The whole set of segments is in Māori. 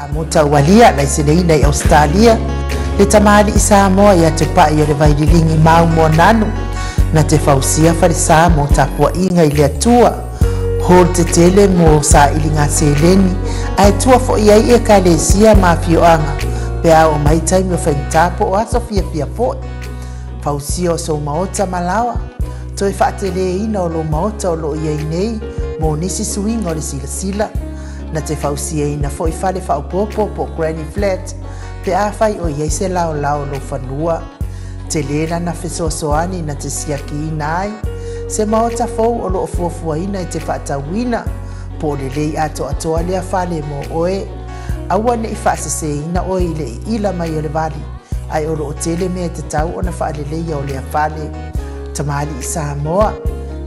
mutawalia na isinei na Australia le tamali Samoa ya te pai o le vaidilingi mau mo nanu na te fausia farisa mo tapua inga ile atua hol te tele mo sa ilinga seleni ai tua fo iai e kalesia mafioanga pe a o mai taimi o whaintapo o aso fia fo fausia o so maota malawa toi whaatele ina o lo maota o lo iai nei mo nisi swing o le sila na te fausia ina fo i fale whaupopo po Granny Flat pe a fai o iai se lao lo whanua te lena na fesoasoani na te siaki ina ai se maota fou o lo fuafua ina i te whaatawina po le lei ato atoa lea fale mo oe aua ne i whaasese ina oe i le ila mai o le vali ai o lo o tele mea te tau o na whaale leia o lea fale tamali i Samoa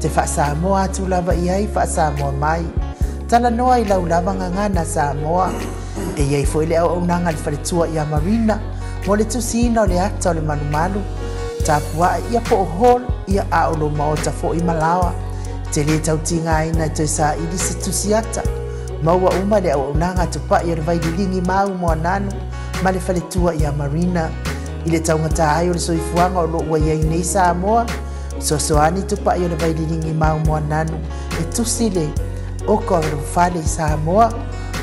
te wha Samoa atu lava i ai wha Samoa mai tala noa i lau lava ngangana Samoa e iai fo i le au nanga le whaletua i a Marina mo le tusina o le ata o le manumalu tapua ia po hol ia a o lo maota fo i malawa te le tautinga ina te sa i di situsiata maua uma le au nanga tupa i le vaidilingi mau mo ananu ma le whaletua i a Marina i le taungata ai o le soifuanga o lo ua iai nei Samoa sosoani tupa i le vaidilingi mau mo ananu e tusile o ko le fale i Samoa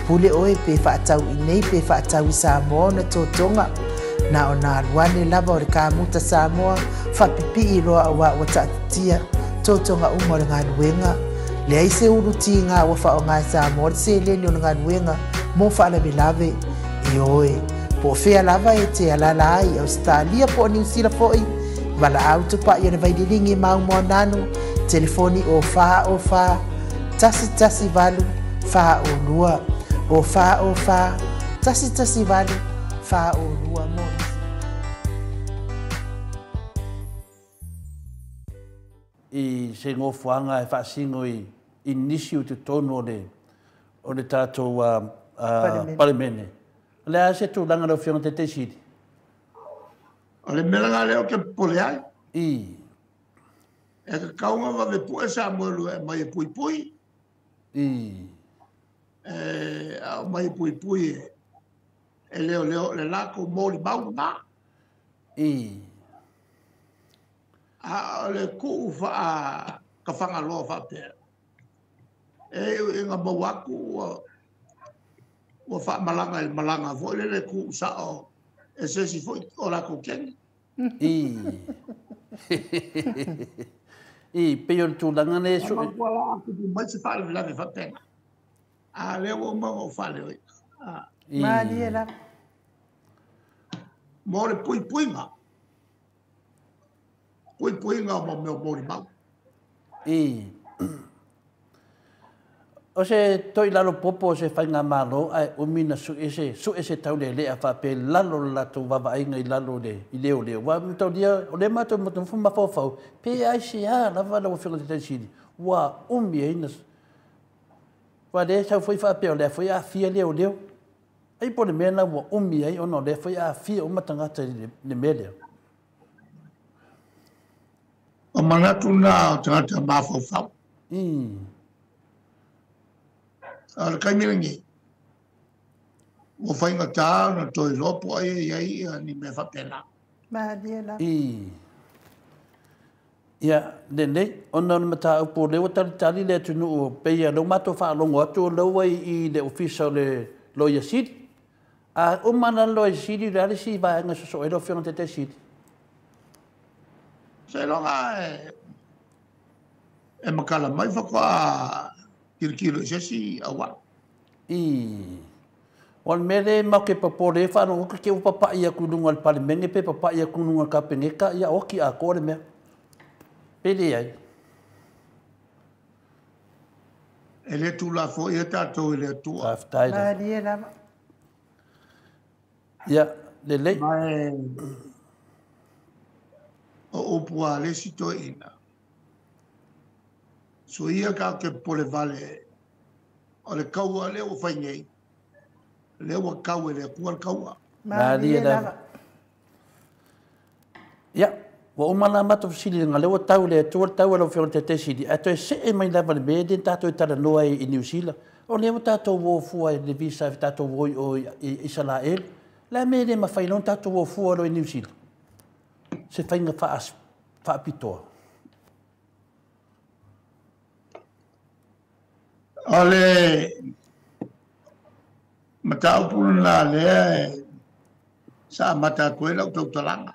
pule oe pe whaatau i nei pe whaatau i Samoa na totonga na o na aluane lava o le kamuta Samoa whapipi i roa awa o taatia totonga uma o le nganuenga le aise uruti ngā wa wha o ngā Samoa le se leni o le nganuenga mo whaalawe lave i oe po whea lava e te alala ai Australia po New Zealand foi wala au tupa i o le vaidilingi mau mo nanu telefoni o wha tasi valu wha o lua o wha tasi valu wha o lua mo I se ngofuanga e whaasingo i inisiu te tono o le tātou parimene. Lea se tū langa rau whionga te te siri. O le melanga leo ke pole ai. I. E ka kaunga wa me pue sa mwelu e mai pui pui. I. A mai pui e leo le lako mōli mau ngā. I. A le ku fa ka fanga lo fa pe e nga bawaku o fa malanga vo le ku sa o e se si fo o la ko ken I I pe yo tu langa ne so ko la ku di mai se fa le fa pe a le o mo fa le ma di la mo le pui ma pui ngā mōri mau. I. O se toi lalo popo se whai ngā mālo, ai umina su ese tau le lea whape lalo lato wawa inga i lalo le, i leo. Wa mitau dia, o le mātou mātou fuma whawhau, pe ai se a, lawa lawa whiunga te taisiri, wa umi e inas. Wa le tau whai whape o le whai a fia leo. Ai po le mena wa umi ai ono le whai a fia umatangata le mele. O manatu nā tangata mawhawhau. Ar kaimirangi. O whainga tā na toi lopo ai iai ni me whapena. Mahadiela. Ia, nei, ona na mata upo leo tali le tunu o peia lau mato whaalongo atu lau ai i le ofisa le loia siri. A umana loia siri reale si vaenga so ero whionga te siri. Se longa e makala mai whakua kirikiro i sesi awa. Wan mele ma ke papore whano oka ke upapa ia kununga al palimene pe papa ia kununga ka peneka ia oki a kore mea. Pele ai. E le tu la fo ia tātou e le tua. Aftai la. Mahadiela. Ia, le lei. O opua le sito ina. So ia ka ke pole vale o le kaua le o whaingei. Le o kau e le kua kaua. Ia, Wa umana matu sili nga lewa tau le tu tau lo fion te sili. Ato e se e mai lava le me den tato e tala noa i New Zealand. O le tato wo fua le visa tato wo o Israel. La me le mawhai non tato wo fua lo i New Zealand. Se whainga wha apitoa. Ale matau puna le sa mata koe lau tau talanga.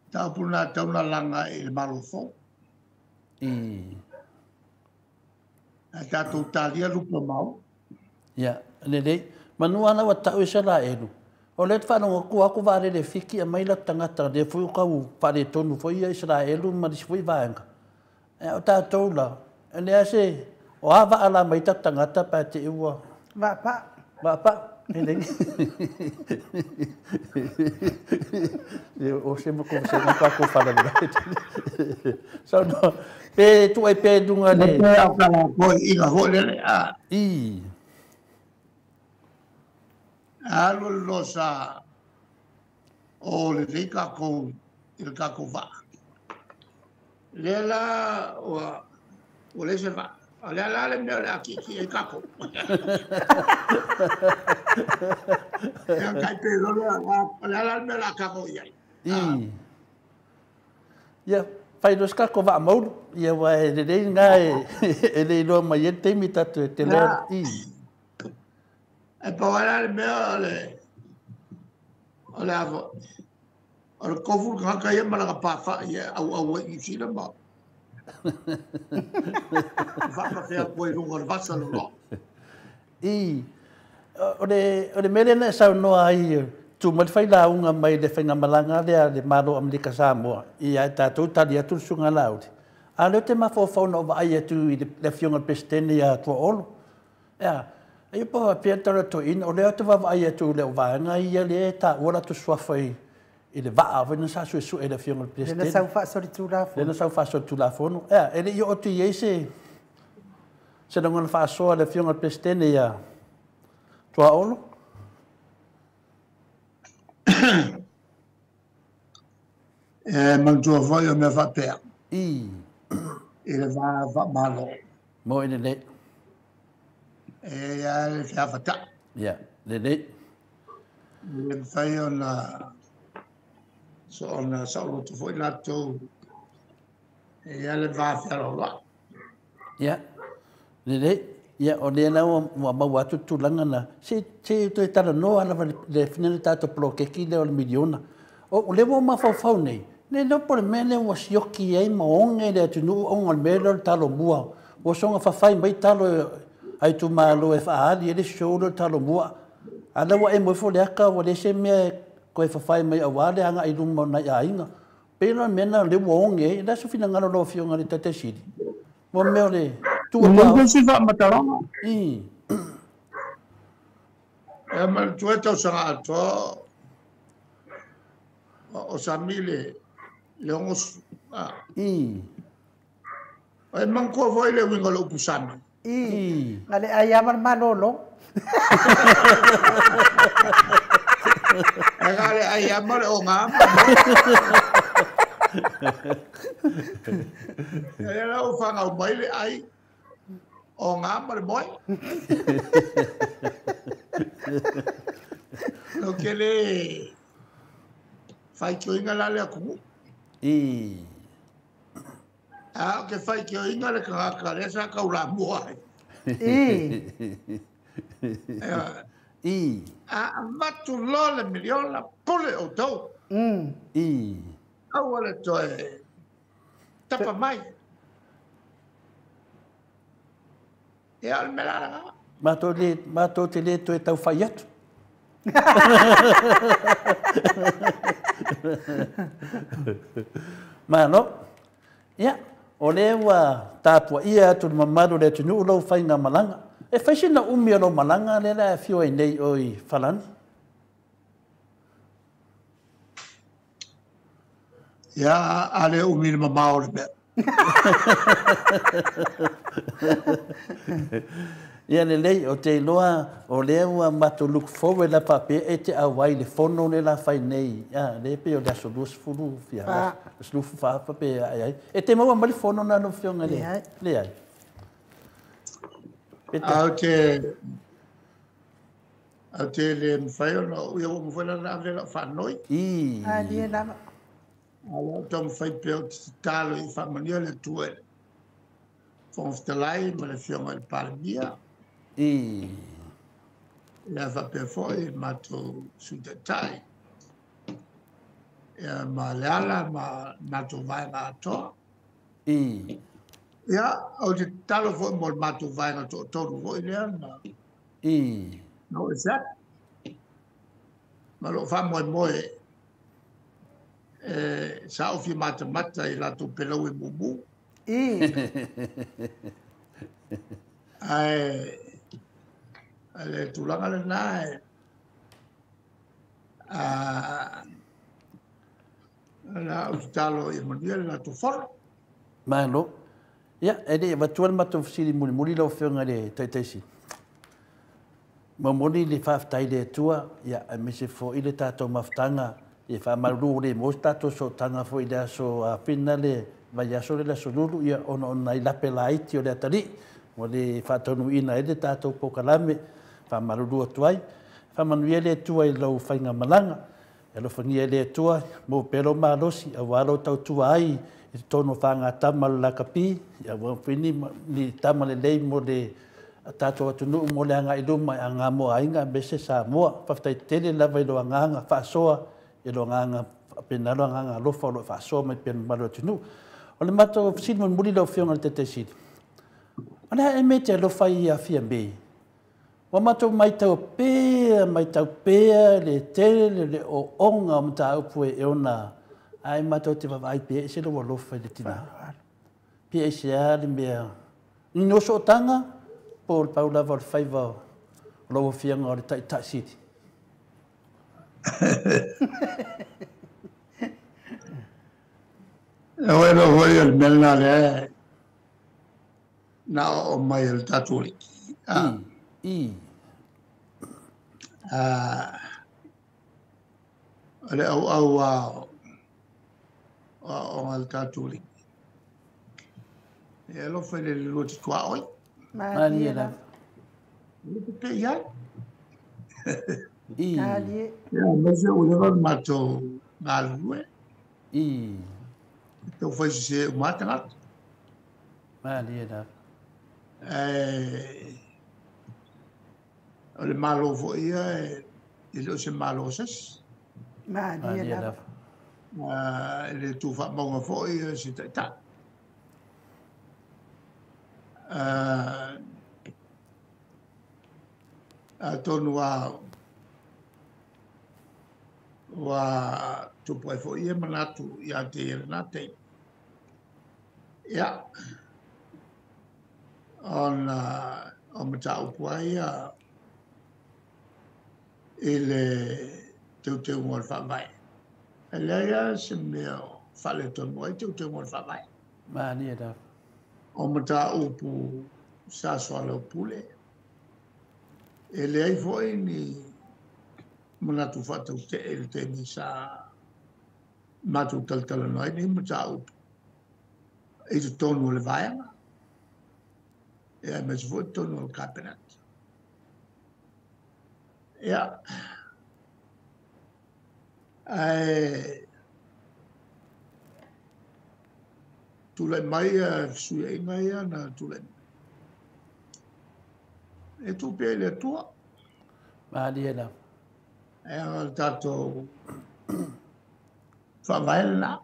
Tau puna tau na langa i le marofo. Tatou talia lupa mau. Ya, lele. Manua na wa tau isa la elu. O le whanonga kua aku ware le fiki a maila tangata le fui kau whare tonu fui a Israelu ma disi fui vaenga. E o tātou la. E lea se, o awa ala mai ta tangata pa te iwa. Wapa. Ele. O se mo ko se mo ka ko fala le. So no, pe tu ai pe dunga le. Pe akala ko inga ho le a. Alo lo sa o le rika ko il ka ko va. Le la o le se va. Olha lá, ele me olha aqui, que é caco. Olha lá, ele me olha caco. Ya, fai dos caco va mau, ia vai de ngai, ele no mai te mi tatu te le. E pa olha ele me olha. Olha, olha kofu ka ia mala pa fa ia au i sila ma. Vaka fea koe runga vasa lo. O mele na sa noa ai tu mai fai la unga mai le whainga malanga le maro Amerika Samoa. I ai tātou tali atu sunga lauri. A leo te mafo fauna o ai atu i le fionga pestene a tua olo. Ea, e pa pia tara to in, o leo te wawa ai atu leo vaenga i le ta ora tu swafai. I le vaa vena sa su e le fionga pestene. Lena sau whaasori tūlafo. Lena sau whaasori tūlafo. Ea, ele i o tu iei se nongana whaasoa le fionga pestene ia tua olo. Mantua foi o meu papel. Ele vai malo. Mo ine le. Ele fia fata. Ya, le. Ele fai ona solo tu foi lá tu. Ele vai fia lo. Ya. Le. Ya, o le na wa mau atu tulanga na. Se to tara no ana le finale tato bloke ki le o miliona. O le mo mafau nei. Ne no por mene o sioki ai maonge le tu no on al melo talo mua. O songa fa fai mai talo ai tu malo e fa ali le show talo mua. Ala wa e mo fo le aka o le se me ko e fa fai mai awale anga i lumo na ainga. Pelo mena le wonge la su fina ngalo lo fionga le tate sidi. Mo me le tu o se va matarama. Ma tu e tau sanga to o samile le ongos ai manco voi le wingo lo pusana ngale ayamar manolo ngale ayamar o ngam era o fanga o baile ai o ngam le boy lo que le fai que inga la le aku que fai que inga le ka le sa ka ula mua matu lo le milion la pole o tau au le to tapa mai e al melara mato te le to e tau fai atu. Mano, ya, o le wa tapua ia tu mamado le tunu lo fai nga malanga. E fai sina umi lo malanga le la fio e nei oi falan. Ya, ale umi le mamao le be. Ia lelei o te iloa o lea ua matuluku fou e la papea e te auai le fono le la fai nei. Ia le pe o le aso lua sefulu fia. Sefulu fa'afa pe ai. E te maua ma le fono na no fionga le. Le ai. Au te le mwhai ono, ua o mwhai na ave la whanoi. I. Alie lava. Ala tau mwhai peo te talo i whamania le tue. Whongftalai ma le fionga i Palamia. I. Le whapea foi mato sutatai. Ma le ala ma mato vai ngā atoa. I. Ia, au te talo foi mo mato vai ngā toa tonu foi lea na. I. No, is that? Ma lo fa moe moe. Sa ofi mata i lato pelau e mumu. I. Le tulanga le nae. La utalo i manuel la tu for. Malo. Ia, ede watuan mato fsiri muli lau whionga le taitaisi. Mamoni le whaftai le tua, ia, a mese fo i le tātou maftanga, i whamaruru le mos tātou so tanga fo i le aso a pina le, vai aso le aso nuru, ia ono i lape la iti o le atari, mo le whatonu ina e le tātou pokalame, whamaruru atuai, whamanuia le tua i lau whainga malanga, e lo whangia le tua, mo pero malosi, a waro tau tua ai, i tono whanga tama la kapi, ia wawhini ni tama le lei mo le tātou atunu mo le anga i luma i anga mo ainga bese sa moa, whaftai tele lava i lo anganga, whaasoa i lo anganga, penalo anganga lofa o lo whaasoa mai pena malo atunu. O le mato sidi mo muri lau whionga le tete sidi. Ana e me te lofa i a fia me. Wa mato mai tau pēa, le tele, le o onga o mta upue e ona, ai mato te wawai pēa, e se lo wa lofa i le tina. Pēa i se a le mea. Ni noso o tanga, po le pau lava o le whaiva o loa whianga o le tai siti. E wero hoi al melna le na o mai al taturi. I. Ale au o al taturi. E lo fai le luti tua oi. Mani e la. Pe ia. I. Alie. Ya, mese o leva mato ngalue. I. Então foi se o mata. Mani e la. Le malo foi ele se malo ses. Mani e la. Le tu fa monga foi se ta. A tonu wa tu poi foi manatu ia te nate. Ja. On mata upuai ele teu mor fa vai. Ele ia se meu fale to moi teu mor fa vai. Mani e la. O mata upu sa soalo pule. Ele ai foi ni manatu fatu te ele te ni sa matu taltala noi ni mata upu. E tu tonu le vaia. E mas foi tonu o campeonato. Ja. Tule mai sui inga ia na tule. E tu pe le tua. Mani e la. E al tato favela.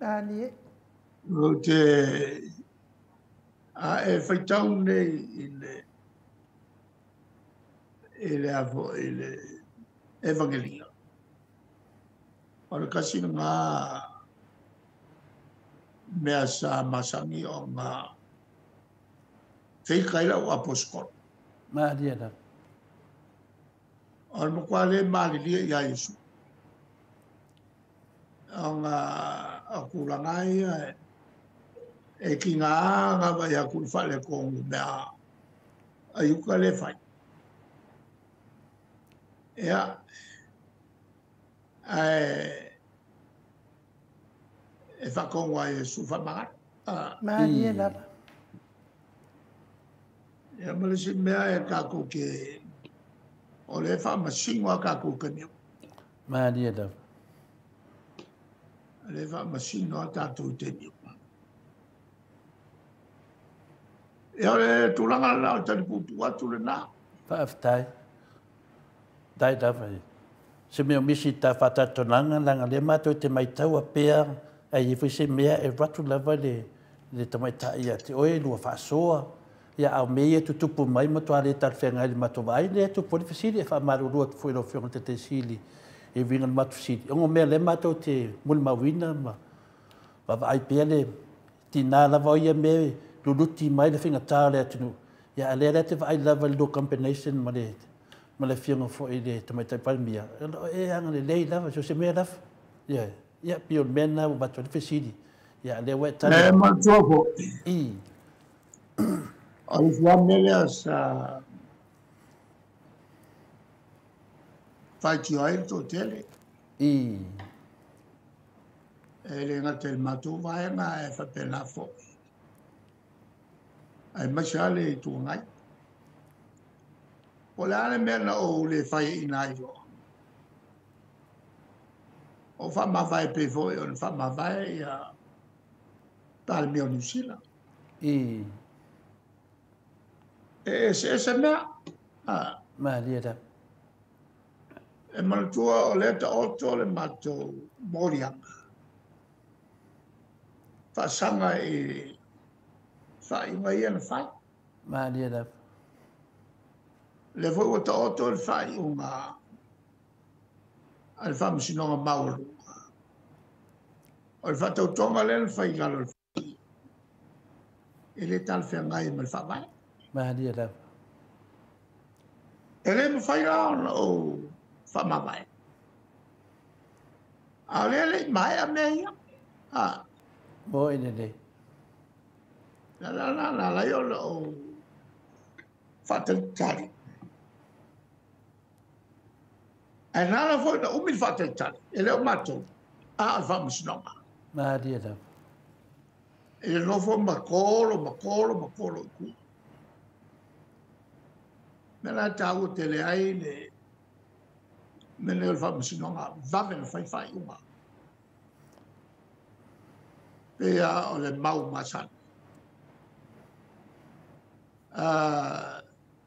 Alie. O te e fai tau nei ele evangelia. Ora kasi nga mea sa masangi o nga feikaila o aposkol. Mani e la. Ora mo kwale malilia ia Yesu. kulangai e ki ngā ngā ia ku whale kongu mea ayuka le whai. Ia, e whakongu ai e suwha mangat. Mani e lava. Ia malisi mea e kako ke o le wha masingwa kako ke niu. Mani e lava. Le wha masingwa tātou te niu. Ia le tūranga la o tani putu atu le nā. Whaaftai. Dai dawa e. Se mea misi ta whatatonanga langa le mātou te maitau a pēa ai e whise mea e ratu lava le tamaitai ia te oe lua whaasoa. Ia au mea tutupu mai matua le tar whenga le matua vai le tu pori whisiri e whaamarurua tu whuiro whionga te sili e wingan matu sili. Ongo mea le mātou te muli mawina ma wawa ai pēa le tina lava o ia mea luluti mai le whinga tā le atinu. Ia alea te vai lava le combination ma le whionga fo i le tamaitai palmia. E anga le lei lava, so se mea lava. Ia pio mena o matua le whisiri. Ia alea wai tani. E matua po. I. Ai fua mele sa fai ki ai to tele. I. E le ngate il matu vai nga e fa pena fo. Ai mashale tu ngai. O le ale mena o le fai inai yo. O fa ma vai pe fo o fa ma vai ya tal mio nusila. I. Se mea. Ma lia E manatua o le ta oto le matou morianga. Whaasanga e whainga ia na whai. Ma lia Le foi o ta oto le whai unga al whamisinonga mauru. O le whatautonga le le whai ngalo le whai. E le tal whengai ma le whawai. Ma lia E le ma whai rao o whamawai. A le mai a mea ia. Mo ine ne. La lai o whatautari. E nāna foi na umi whatautari. E leo matou. A whamisinonga. Ma lia E le nofo makolo i ku. Mena tāu te le ai le mene o whamisinonga vave na whai unga. Pea o le mau masana.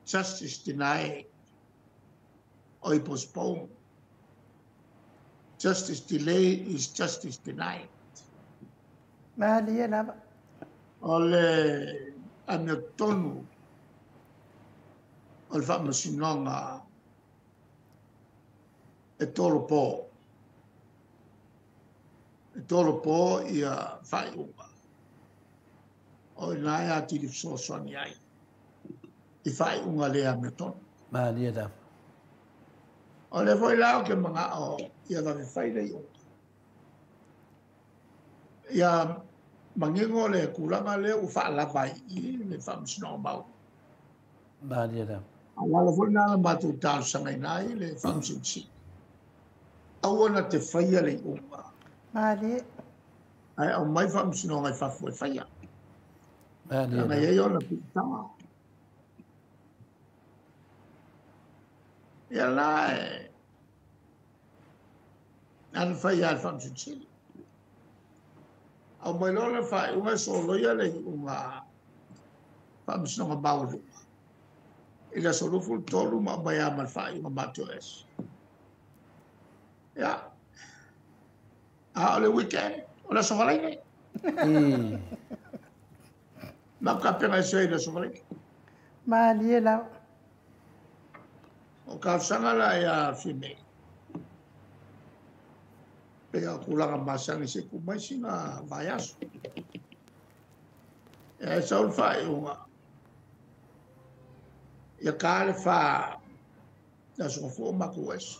Justice denied or postponed. Justice delayed is justice denied. Ma lia lava. O le ana tonu o le whamasinonga e tolo pō. E tolo pō ia whai unga. O i nai ati li fsoswani ai. I whai unga lea me tonu. Ma lia O le foi lao ke mga o ia da whai rei unga. Ia mangingo le kulanga le u whaalawai I le whamasinonga mau. Ma lia Ala foi nā matu tāu sangai nai le whamasinsi. Awana te whaia le unga. Ma lia. Ai au mai whamasinonga I whafua whaia. Ma lia Ngai e ona pitanga. Ia la e ana whaia le whamasinsi. Au mai lona whai unga so loia le unga whamasinonga mauru. Ila solufu tolu ma mai amal whai unga matu es. Ia. A le weekend, o la sofarai. I. Ma ka penga se la sofarai. Ma lia lava. O ka sanga la ia fime. Pea kulanga masangi se kumai singa vaiasu. E saul whai unga. Ia ka le wha la sofu maku es.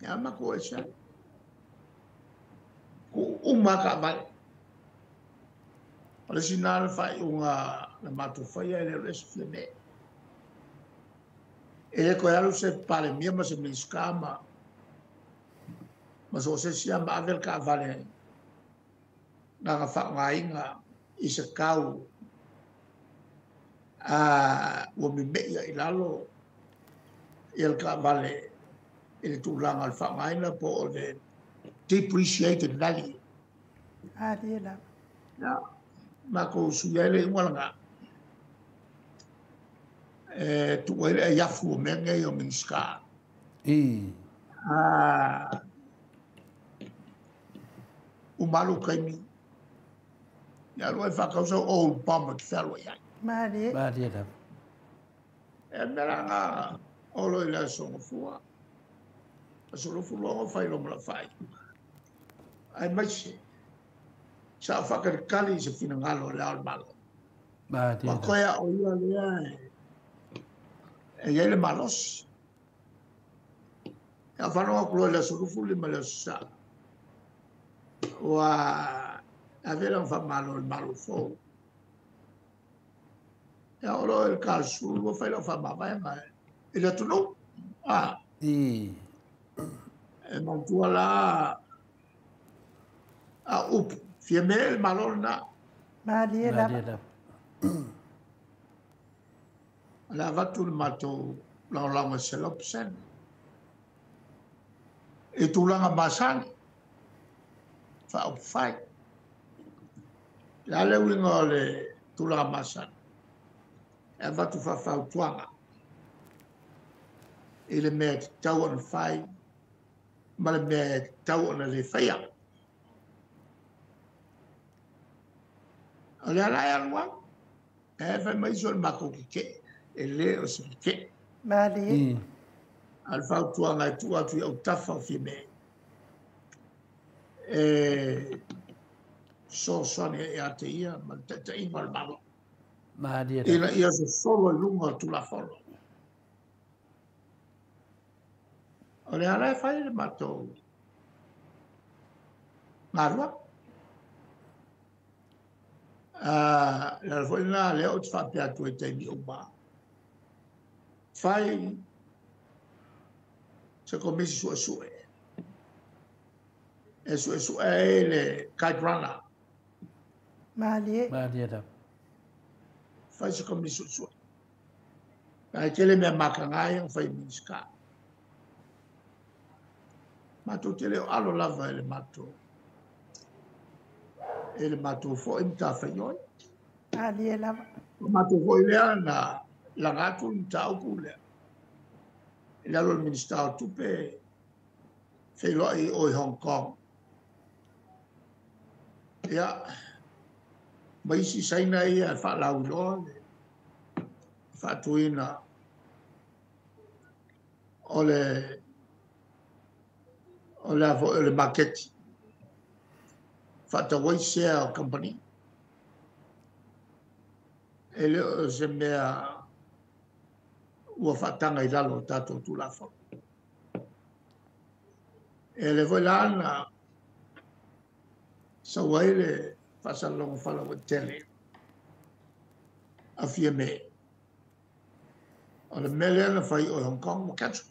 Ia maku es. uma ka vale. Ole sinal fai unga na matu fai ele resu ne. Ele ko yalu se pale mia ma se miskama. Ma so se sia ma avel ka vale. Na fa ngainga isa kau o mi me ia ilalo el ka vale ele tu lang al fa ngaina po de depreciated value. Dia la. Ya. Mako suyele ngwalanga tu ele ya fu menge yo minska o malu kaimi ya lo fa causa o bomba que falo ya Maria da meranga o lo ila so fu so fu lo fa lo mala fa ai mai sa fakar kali se fina ngalo le al malo ma koya o ia le e ele malos ya fano ko le surufu le malasa wa avela fa malo fo ya oro el caso lo fa lo fa baba ma ele tu no e non tu la up fiemel malona Maria la la vatul mato la selopsen e tu la masan fa fai la le wingole tu la masan e vatu fa tuanga ele met tau on fai mal met tau on le fai Olha lá, vai mais um maco que ele o se que Maria alfa tua na tua tu o tafa fime so ne ateia ma te ingal malo Maria ia solo lungo tu la folo olha lá fai le mato marwa la foina le o fa pia tu te mi uba fai se comisi su le kadrana Maria da fai se comisi su aquele me macangai fai miska ma tu te le alo lava ele matou foi muita feioi Maria la matou foi na la gato muita okule ele alo ministro tupe feiloi o Hong Kong ya mai si saina ia fa laulo fa tuina ole le market Fatawai share company. Ele se mea ua fatanga I lalo tato tu la fo. Ele voi lana sa waile fasalong fala wa tele. A fia me. O le mele ana fai o Hong Kong mo katsu.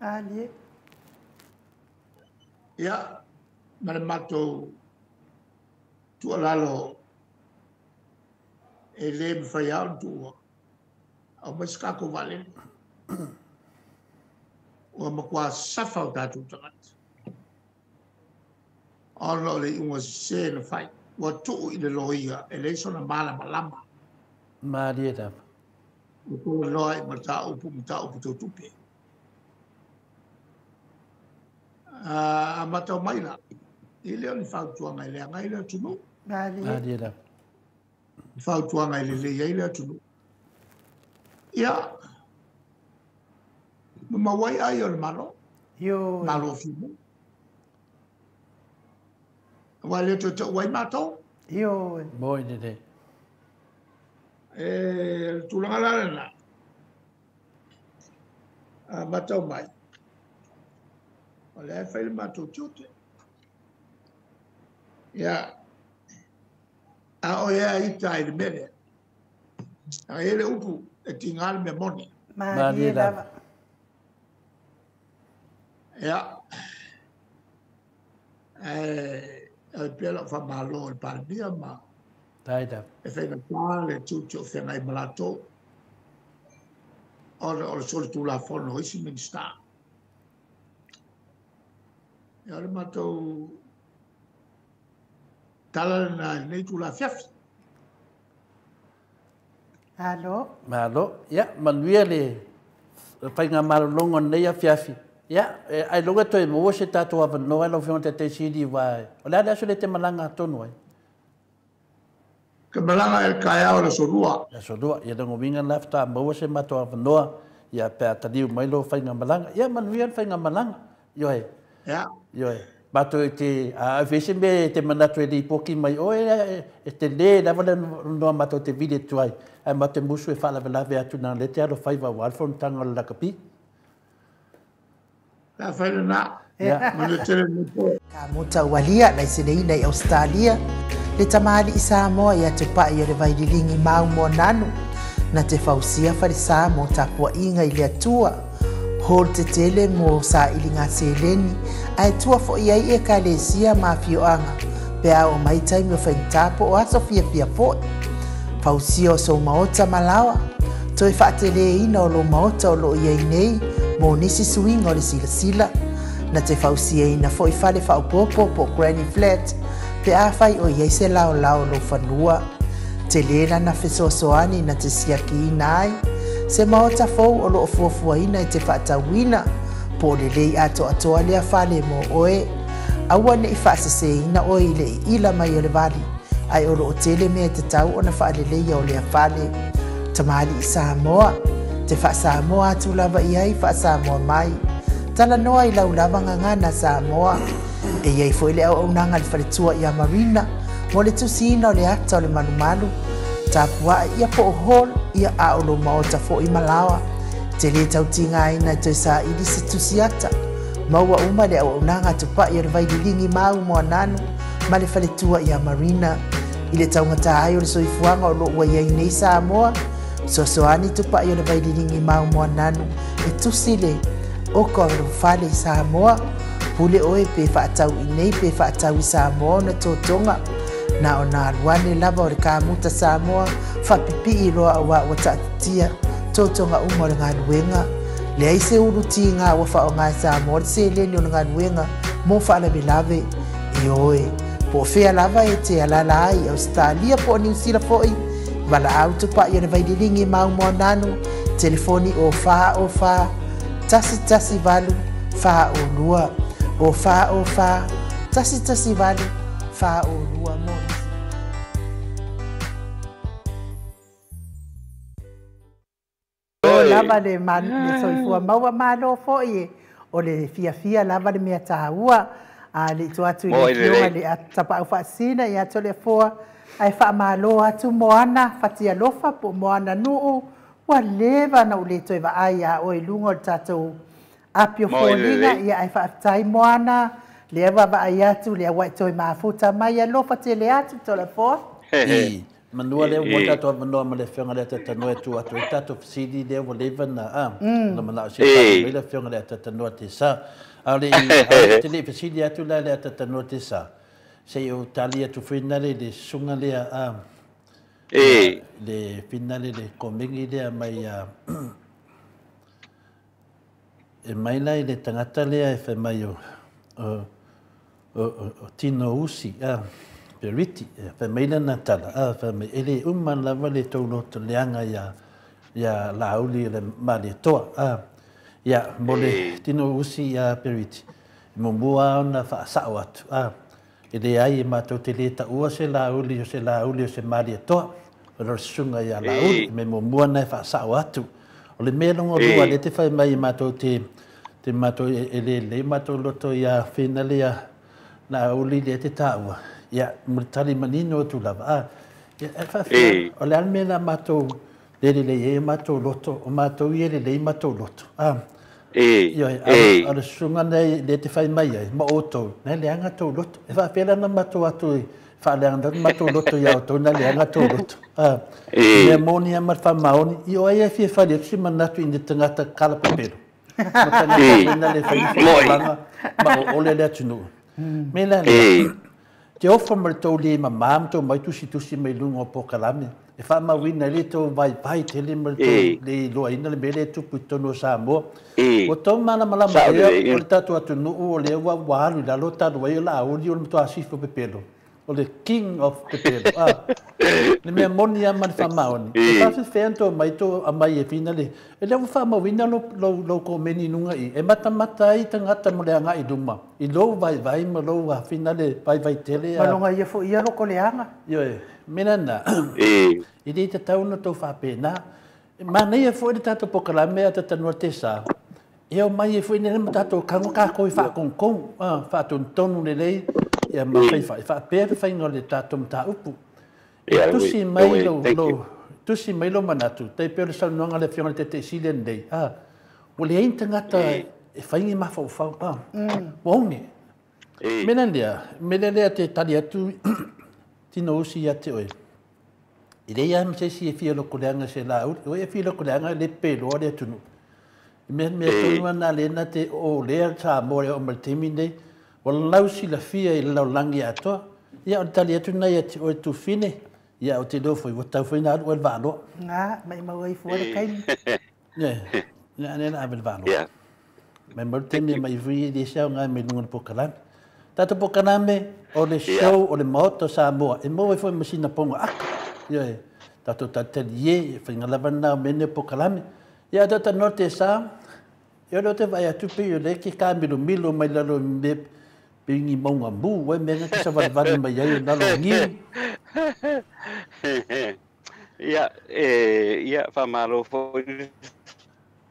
Maria Ya mana mato tu alalo ele me fai au tu au maska ko vale o makwa safa datu tangat ono le un se no fai wa tu I le loia ele sona mala malama Maria da ko loi mata upu tupe mata maila ile on fa tu ngai le ngai le tu no Maria da fa tu ngai le ile tu no ya ma wai ai o malo yo malo fimo wale to wai mato yo boy de tu la la mato mai wale fa il mato tute Ya. A o ia ita i mere. A ele upu e tingal me moni. Mari lava. Ya. E pela fa malo il palbia ma. Taida. E fai na pale tutu fe ngai malato. O sol tu la fono isi minsta. Ya le mato tala na nei tu la fiaf. Alo. Malo, ya, manuia le fai ngā marolongo nei a fiafi. Ya, ai longa toi mo se tato ava no ai lo fiona te sidi vai. O le aso le te malanga tonu ai. Ke malanga e kai au la sorua. La sorua, ya dango winga lafta mo se mato ava noa. Ya pe atadiu mai lo fai ngā malanga. Ya manuia fai ngā malanga. Yo ai. Ya. Yo ai. Bato te a vese me te manato e di poki mai o e te le la vale no mato te vide tu ai. Ai mate musu e fala vela ve atu na le te alo fai va walfon tanga la kapi. La fai na. Ya. Ka mota walia na isinei nei Australia. Le tamali i Samoa ia te pai o le vaidilingi mau mo nanu. Na te fausia farisa mo tapua inga i le atua. Hol te tele mo sa ilinga seleni. Ai tua fo iai e ka le sia mafioanga. Pe au mai taimi o whaintapo o aso fia fia fo. Fausia o so maota malawa. Toi whaatele ina o lo maota o lo iai nei. Mo nisi suinga o le sila sila. Na te fausia ina fo i fale fa popo po Granny Flat. Pe a fai o iai se lao lao lo fanua. Te lena na fesosoani na te siaki ina ai. Se maota fou o lo fuafua ina e te whaatawina. Po le lei ato atoa lea fale mo oe. Aua ne i whaasase ina oe i le ila mai o le vali. Ai o lo o tele mea te tau o na whaale leia o lea fale. Tamali i Samoa. Te wha Samoa atu lava i ai wha Samoa mai. Tala noa i lau lava ngangana Samoa. E iei fo i le au nanga le whaletua i a Marina. Mo le tusina o le ata o le manumalu. Tapua ia po o hol ia a o lo maota fo i malawa. Te le tau tinga ina te sa ili se tusiata. Maua uma le au nanga tupa i o le vaidilingi mau mo nanu. Ma le whaletua i a Marina. I le tau ngata ai o le soifuanga o lo ua iei nei Samoa. Sosoani tupa i o le vaidilingi mau mo nanu. E tusile o ko o fale i Samoa. Pule oe pe whaatau i nei pe whaatau i Samoa na tōtonga. Na o nā ruane lava o le kāmuta Samoa. Whapipi i roa a wa tātia. Tōtonga umo le ngā ruenga. Le aise uru ti ngā wafa o ngā Samoa. Le se leni o le ngā ruenga. Mō whaala me lave e oe. Po whea lava e te alala ai Australia po New Zealand foi. Wala au tupa i o le vaidilingi mau mo nanu. Telefoni o wha. Tasi valu. Wha o lua. O wha. Tasi valu. Wha o lua mo. O lava le soifua maua malo foi. O le fia lava le mea tahua. A le tu atu i le kionga le tapa au whaasina i ato le fua. Ai wha malo atu moana. Fatia lofa po moana nuu. Wa leva na ule toi wa ai a oi lungo le tatou. Apio fōlinga ia ai whaatai moana. Le ewa wa ai atu le awai toi maafuta mai a lofa te le atu to le fō. Manua leo mo tato manua ma le whionga le tatanoa tu atu e tato fisidi leo wa lewa na na mana se mai le whionga le tatanoa te sa. Ale te le fisidi atu la le tatanoa te sa. Se o tali atu whinare le sunga lea le finale le komingi lea mai e mai lai le tangata lea e whai mai o tino usi Periti, whai meina na tala, whai mei ele uman lava le tauloto leanga ia lauli le mali toa. Ia mole tino usi ia Periti. Mo mua ona wha asao atu. Ele ai mātou te leta ua se lauli o se mali toa. Ora sunga ia lauli, me mo mua nei wha asao atu. O le mea longa lua le te whai mai mātou te mātou ele mātou loto ia whenale ia lauli le te tāua. Ia tali manino tu lava. O le alme la matou le e matou loto, o matou i le matou loto. Ada sunga nei le te whai mai ai, ma oto, nei leanga tau loto. E wha pēla na matu atu i, wha leanga na matu loto i au tau, nei leanga tau loto. Mea moni a mat wha maoni, i o ai e fia whare, tusi manatu i ni tangata kala pepero. Ma tangata wina le whai whakalanga, ma o le lea tunu. Me la lea, te ofa ma le tau le ma maam tau mai tusi mai lunga o pokalame. E wha ma wina le tau vai te le ma le tau le loa ina le mele tupu tono Samoa. O tau mana malama ea, o le tatu atu nuu o le ua wahalu, la lo tatu wai o la auli o le mtua asifo pepelo. O le king of pepelo. Le mea moni a mani whamaoni. E whawhi whento mai to a mai e whina le. E leo whamawina lo ko meni nunga i. E mata i tangata mo le anga i luma. I lo vai ma lo a whina le vai tele. Malonga ia fo ia loko le anga. Yo e, mena na. I rei te tauna tau whapena. Mana ia fo i tato pokalame a tatanua te sa. E o mai e fo i nere matato kango kako i whakongkong. Whatontonu le lei. Ia ma whapea whai no le tato mta upu. Tusi mai lo manatu. Tei peo le salunanga le whionga te silen dei. O le ein tangata e whaingi mawhau. Waone. Mena lea te tali atu tino usi ia te oe. I rei am se si e fia loko leanga se la uri. O e fia loko leanga le pelo o le atunu. Mea tonua na lena te o lea sa more o maltemi nei. O lausi la fia i lau langi atoa. Ia o tali atu nei ati o tu fine. Ia o te lofo i watau whaina atu o el valo. Ngā, mai mau ai fuare kaini. Ia, nena avel valo. Mai maltemi mai vui i siau ngai me lunga pokalame. Tato pokalame o le show o le maoto sa moa. E moa i fwoi masina ponga aka. Ia, tato tateli e whainga lavana o mene pokalame. Ia tata note sa. Ia lo te vai atu pe o le ki ka milo mai lalo me pingi maunga mu. Wai menga ki sa vani mai ai lalo ngiu. Ia whamaro foi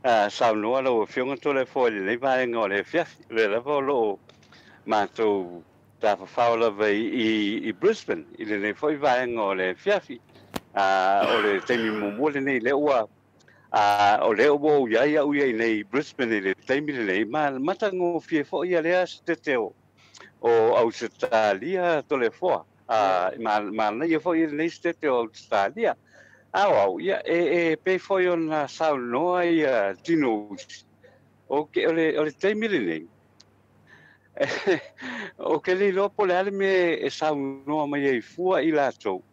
saunua lo whionga tole foi le vai ngā le fiafi. Le lawa lo mātou ta whawala vai i Brisbane. I le foi vai ngā le fiafi. O le teimi mumole nei le ua. O le o ia uia nei Brisbane le teimi nei mata ngō fie fo ia lea te teo. O Australia tole foa. Ma na ia foi nei stete o Australia. Au ia pe foi ona saunoa ia tino. O le teimi nei. O ke le lopo le ale me e saunoa mai ai fua i latou.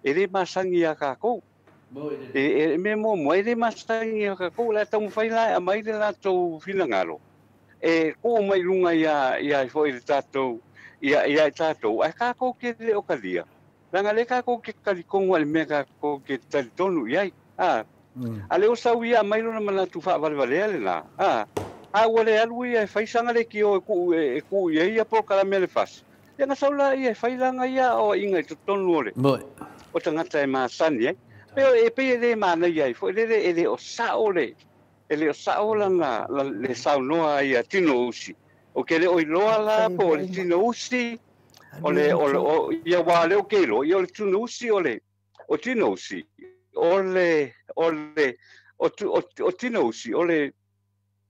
E le masangi a kako. E me mo e le masangi a kako la tau fai la mai le latou finangalo. E ko mai lunga ia foi le tatou. Ia tatou. A kako ke le o kalia. Langa le kako ke kalikongo le me kako ke talitonu iai. Ale o sau ia mai lona manatu fa valvale ale na. Wale alu ia fai sanga le ki o ku ia po kala mele fas. Ia nga saula ia fai langa ia o inga to tonu ole. O tangata e masani ai. Pero e pe le mana ia fo le o sa ole. Ele o sa ola nga le saunoa ia tino usi. O ke le o iloa la po le tino usi. Ole ia wale o ke lo ia le tino usi ole. O tino usi. Ole o tino usi ole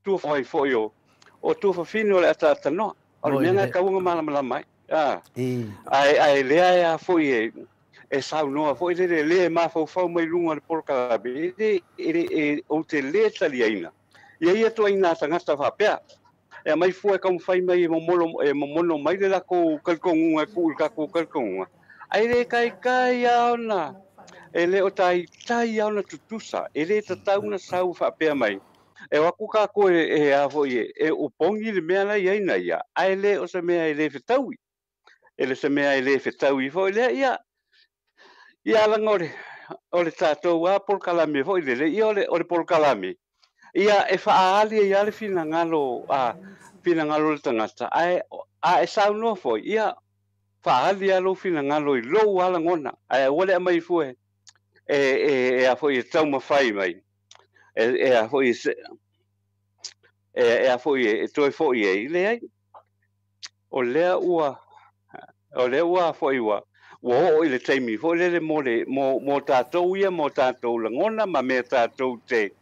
tu foi o tu fa fino le ata no o menga ka unga mala mai ai le ai foi e sa no foi le ma fo mai lunga le porca be o te le taliaina ia to ina tanga sta fa pe e mai foi ka fai mai mono mai le la ko kalkonga ku ka ko kalkonga ai le kai ona ele o tai ona tutusa ele tatauna sau fa pe mai e waku ka ko e a foi e o pongi le mea lai aina ia ai le o se mea ele fetaui ele se mea ele fetaui foi le ia langore o le tatou a por kalame foi le ia o le por kalame ia e fa ali ia le finangalo le tangata ai e sau no foi ia fa ali alo finangalo i lo ala ngona ai ole mai foi e a foi tau mafai mai a foi a foi toi foi le ai o le ua foi wa o ile taimi foi le mo tatou ia mo tatou langona ma me tatou te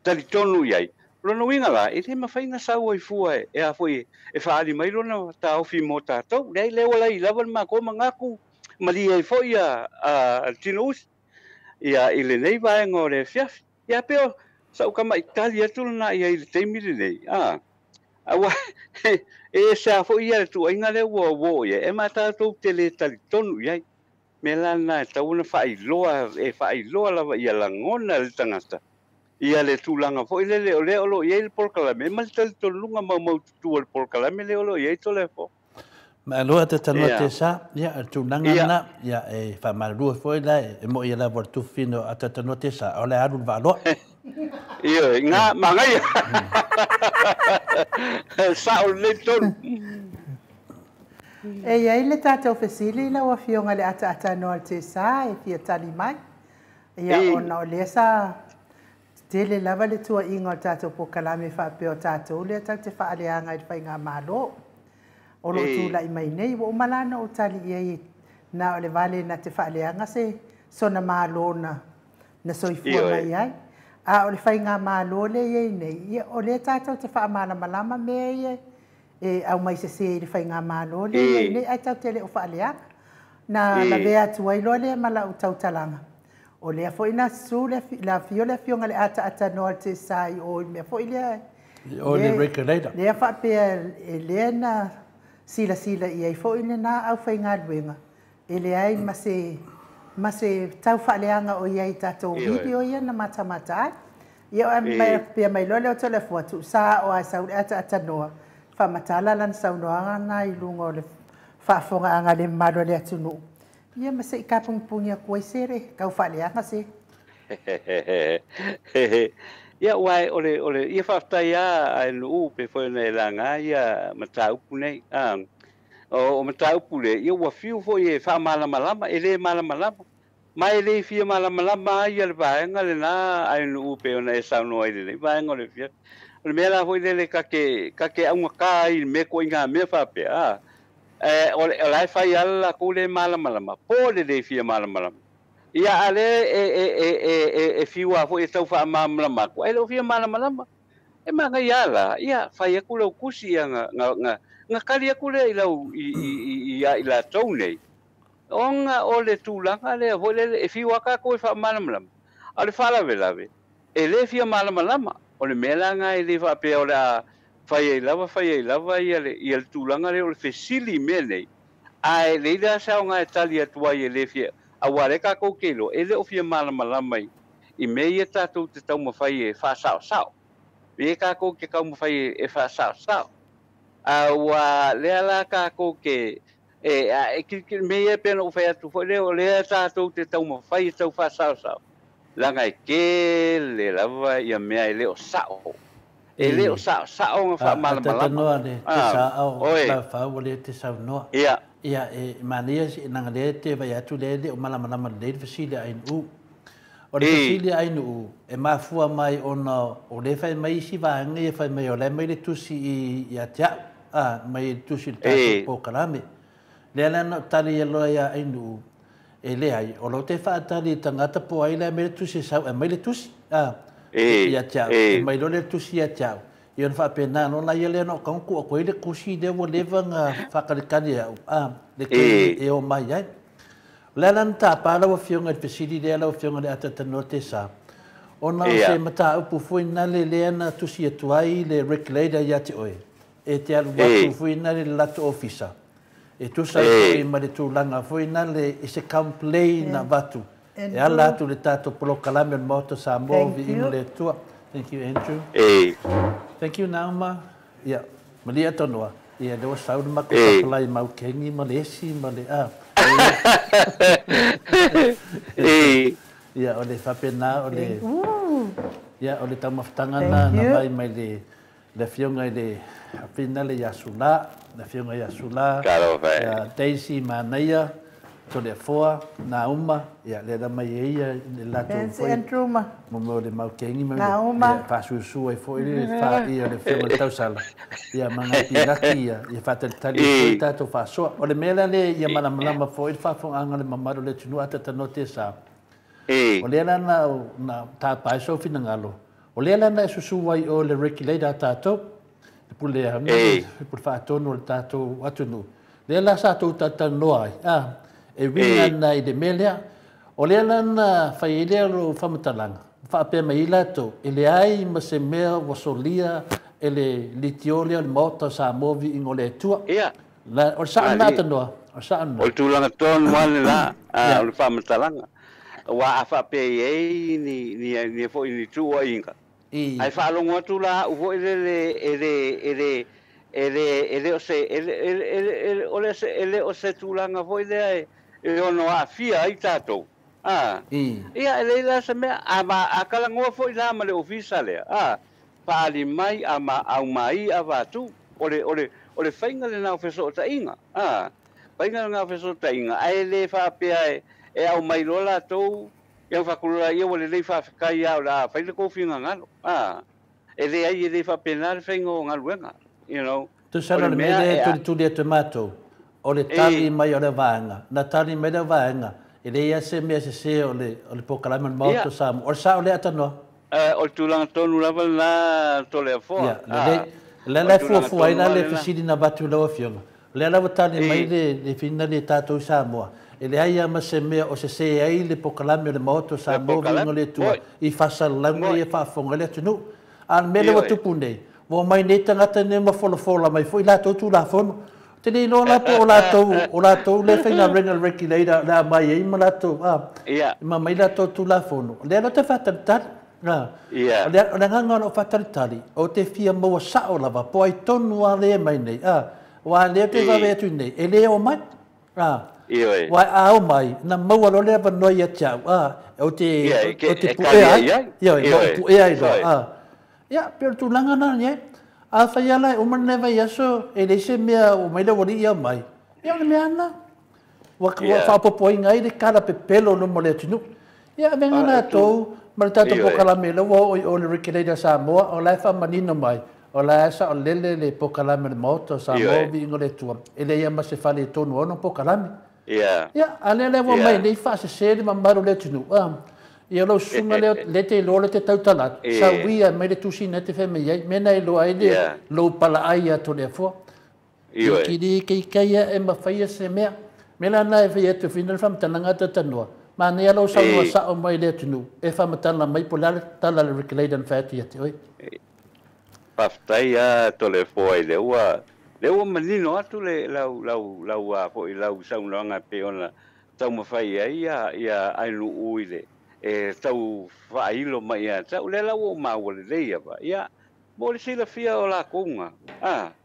talitonu ia Lona winga la, e te mawhaina sau ai fua e a fwoi e whaari mai lona ta ofi mo tātou. Nei lewa lai lawan ma ko mangaku mali ai fwoi a tino usi. Ia ile nei vai ngore fiafi. Ia peo sa ukama Italia tu na ia ile teimiri nei. Awa e sa fwoi ia tu inga le wo ia e ma tātou te le tali tonu iai. Me lana tauna whailoa lava ia langona le tangata. Ia le tūlanga fo ile le olo ia le polkalame ma le tolunga mau tu le polkalame le olo ia to le fo ma lo te tano te sa ia tūlanga na ia e fa malu fo ile e mo ia la vor tu fino ata tano te sa ole aru va lo ia nga mangai sa o le ton e ia le tata ofesili la wa fionga le ata no te sa e fia tali mai ia ona ole sa Tele lava le tua inga o tātou po kalame whapeo tātou lea tau te whaaleanga i whainga mālo. O lo tūla i mai nei, o malana o tali i na o le vale na te whaaleanga se sona mālo na soifua mai ai. A o le whainga mālo le iei nei, o le tātou te whaamana malama mea iei, e au mai se i le whainga mālo le iei nei, ai tau tele o whaaleanga. Na la vea tuai lo le mala o tau talanga. O lea fo ina su la fio le fionga le ata no te sai o me fo ile o le regulator lea fa pe lea na sila i ai fo ina na au fa inga luenga ele ai ma se tau fa leanga o ia tato video ia na mata ia mai pe mai lo le tole foto sa o ai sa ata no fa matala lan sa no na i lungo le fa fonga anga le malo le atunu Ia masa i kapungia koi sere, kau whaleanga se. Ia wai ole ia whaftai a nuu pe fwoi nei langa ia mataupu nei. O mataupu le, ia ua fiu fwoi e wha malamalama, e le malamalama. Mai le fia malamalama ia le vaenga le na ai nuu pe ona e saunoa i le vaenga o le fia. Ole mea la fwoi le kake aunga ka i me ko inga mea whapea. Ole lai fai ala ko le malamalama po le fia malamalama ia ale e fiwa fo e tau fa malamalama ko ele fia malamalama e manga yala ia fai ku lo kusi nga kali ku le ila tone onga ole tulanga le vo le e fiwa ka ko fa malamalama ale fala velave ele fia malamalama ole melanga e le fa pe ola fai lava ia le tūlanga le o le fesili mene. Ai le ida sa o ngā Italia tua i le fia. A ware ka kou kelo, e le o fia malamalama i me ia tātou te tau mawhai e whasao. E ka kou ke kau mawhai e whasao. A wa le ala ka kou ke me ia pena o whai atu fo le o le tātou te tau mawhai e tau whasao. Langa e ke le lava ia mea e le o sao. E leo sa o fa malamalama. Noa le te sa o la fa o le te sa noa. Ia. Ia e mania si nanga le te vai atu le o malamalama le fasili ai nu. O le fasili ai nu e mafua mai ona o le fai mai si va ngai fai mai o le mai le tusi i atia. Mai tusi le po kalame. Le ala no tali e loa ia ai nu. E le ai o lo te fa tali tangata po ai le mai le tusi sa mai le tusi. Ia tau, mai lole tusi ia tau. Ia na whapena, no la ia lea no kaunku a koe le kusi le wa lewa ngā whakarikani au. Le kei e o mai ai. Lea lan tā pāla wa whionga i pesiri lea la wa whionga le atatano te sa. Ona o se mata upu fui na le lea na tusi atuai le regulator ia te oe. E te alu watu fui na le lato ofisa. E tusa i ma le tūlanga fui na le i se complain na watu. E ala atu le tātou polo kalame o moto sa mo vi ino le tua. Thank you, Andrew. Thank you, Nauma. Ia, malia tonoa. Ia, lewa sauru mako kapalai mau kengi, ma le esi, ma le Ia, o le whapena, o le... Ia, o le taumawhtangana, na mai le fionga i le hapina le Yasula, le fionga Yasula. Ia, Daisy Manaia. So le foa na uma ia le da mai ia le lato foi mo le mau kengi mo fa su e foi le fa ia le fio le tausala ia manga piraki ia fa tali tato fa so o le mela le ia malama foi fa fo anga le mamaro le tunu ata tano te sa o le na ta pa so fina ngalo O lea lana e susu wai o le regulator tātou. E pule hanga, e pule whaatono le tātou atunu. Lea la tātou tātou noa ai. E winga na i de melea. O lea lana whai elea lo whamatalanga. Whaapea mai ilato. E le ai ma se mea wasolia e le litiolia le mota sa movi ingo le tua. O saan na tanoa. O saan na. O tūlanga tōnu wane la. O le whamatalanga. Wa a whaapea ei ni fo ini tua inga. Ai whaalongo atu la uvo ele o se tūlanga fo ele ono a fia ai tātou. Ia ele la se mea a kalangoa fo ila ma le ofisa lea. Paali mai ama au mai a vatu. Ole whainga le nao feso o ta inga. Whainga le nao feso o ta inga. Ai le whaapea e au mai lola tou. Yang fakulura ia wale lei whawhikai au la whaile kofi ngā ngalo. E le ai e lei whapenare whaingo ngaluenga. You know. Tu sara le mele tuli e te mātou. O le tali mai o le vāenga. Na tali mai le vāenga. E le ia se mea se o le pokalama le mauto samu. O le sa o le atanoa. O le tūlanga tonu lava na tole a fōa. Le lai fuafua ina le fisiri na batu lau fionga. Le alawa tali mai le fina le tātou Samoa. E le aia ma se mea o se ai le pokalame o le maoto sa movi ingo le tua i whasalango i e whaafonga le atunu. An mele wa tupu nei. Wo mai nei tangata ne ma fola mai fo i la tō tū la fono. Te nei no la tō o la tō le whainga rengal regulator la mai e ima la tō. Ma mai la tō tū la fono. Le ano te whataritari. O le nganga o whataritari o te fia maua sao lava po ai tonu a le mai nei. Wa le te wawe atu nei. E le o mai. Wai au mai na maua lo le vanoi a tiau o te puea ai puea ai lo ia pero tu langa na nie a fa ia lai o mane vai aso e le se mea o mai le wali ia mai ia le mea na wa fa popoi ngai le kala pepelo no mole tinu ia venga na to ma tato pokalame lo o le regulator Samoa o lai fa manino mai o la esa o lele le pokalame le moto Samoa vi ngole tua ele ia ma se fale tonu ono pokalame. Ya, ale le wa mai nei fa se le mamaru le tunu. Ia lo sunga le te lo le te tautala. Sa wia mai le tusi na te feme ia mena i lo ai le lo pala ai to le fo. Ia ki di kai e ma faia se mea. Mela na e faia te final fam tananga ta tanua. Ma ne lo sa no sa o mai le tunu. E fam tala mai polar tala le recladen fat ia te oi. Paftai to le fo ai le wa le o manino atu le lau a po i lau saunanga pe ona tau mawhai ia ainu uile e tau whailo mai a tau le lau o mawale leia ba ia mo le sila fia o la konga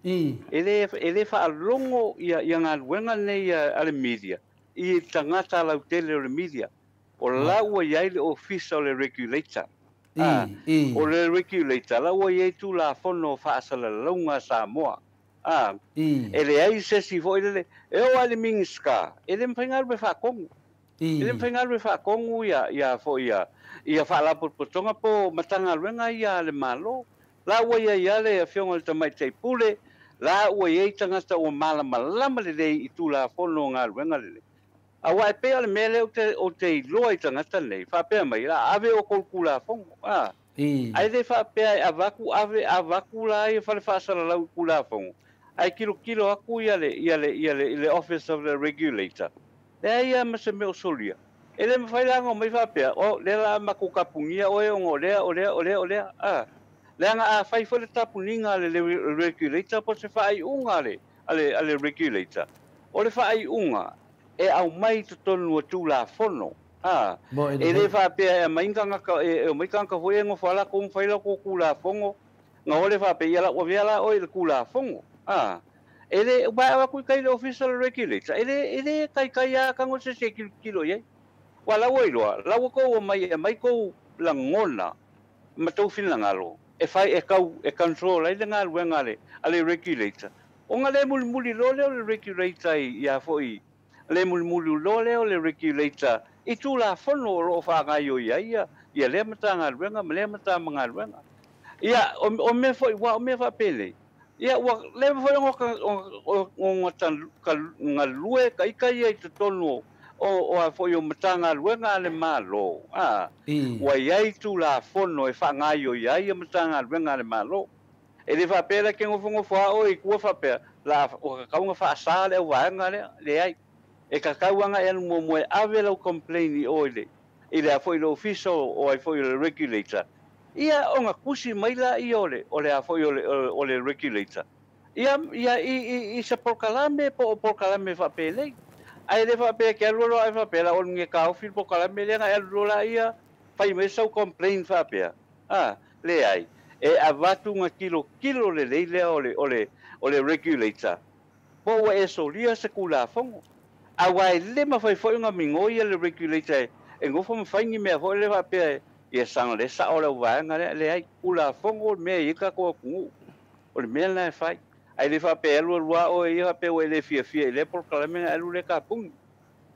e le whaalongo ia ngā luenga nei ale media i tangata lau tele o le media o lau ai le official le regulator o le regulator lau ai tu la fono whaasala launga Samoa ele ai se si foi ele o ale minska ele mpengar be fa kongu ele mpengar be fa kongu ia foi ia fala por potonga po matanga renga ia le malo la wa ia le fionga le tamai te pule la wa ia tanga sta o mala malama le i tu la fono nga renga le a wa pe ale mele o te loi tanga tale fa pe mai la ave o kolkula fongo ai le fa pe avaku la ia fa fa sala la kula fongo ai kilo aku ia le office of the regulator le ia ma se me solia ele me fai lango mai fa pe o le la ma ku kapungia o le le nga a fai fo le tapuninga le regulator po se fai unga ale regulator o le fai unga e au mai to tonu tu la fono ele fa pe mai kanga e mai kanga fo ngo fala ko fai la ko kula fongo nga ole fa pe ia la o viala o le kula fongo ele ba ku kai le official regulator ele kai ya kango se kilo ye wala woilo la ko mai ko langona ma to fin langalo e fai e control ai nga luengale ale regulator o nga le muli lo le regulator ya foi le muli lo le regulator i tu la fono ro fa ga yo ia le mata luenga le mata luenga ia o me foi wa me fa pele ia wa le foi ngo tan ka ngalue kai ai te tonu o a foi o matanga luenga le malo wa yai tu la fono e fa ngai o yai matanga luenga le malo e le fa pela ke ngofungo fa o i ku fa pe la o ka nga fa sa le wa nga le ai e ka kauanga e mo mo ave lo complain o ile foi lo official o ai foi o regulator ia o nga kusi mai la i ole a foi o le regulator ia i se proclame fa pele ai le fa pe ke lo ai fa pe la o nge ka o fil proclame le nga lo la ia fai me so complain fa pe le ai e avatu nga kilo le o le regulator po e so lia se kula fongo awai le ma fai foi nga mingo ia le regulator e ngofo ma fai ngi me fo le fa pe ia sang le sa o le wa nga le ai kula fongo me i ka ko ku o le me na fai ai le fa pe lo o ia pe o le fia le proclame alu le ka pung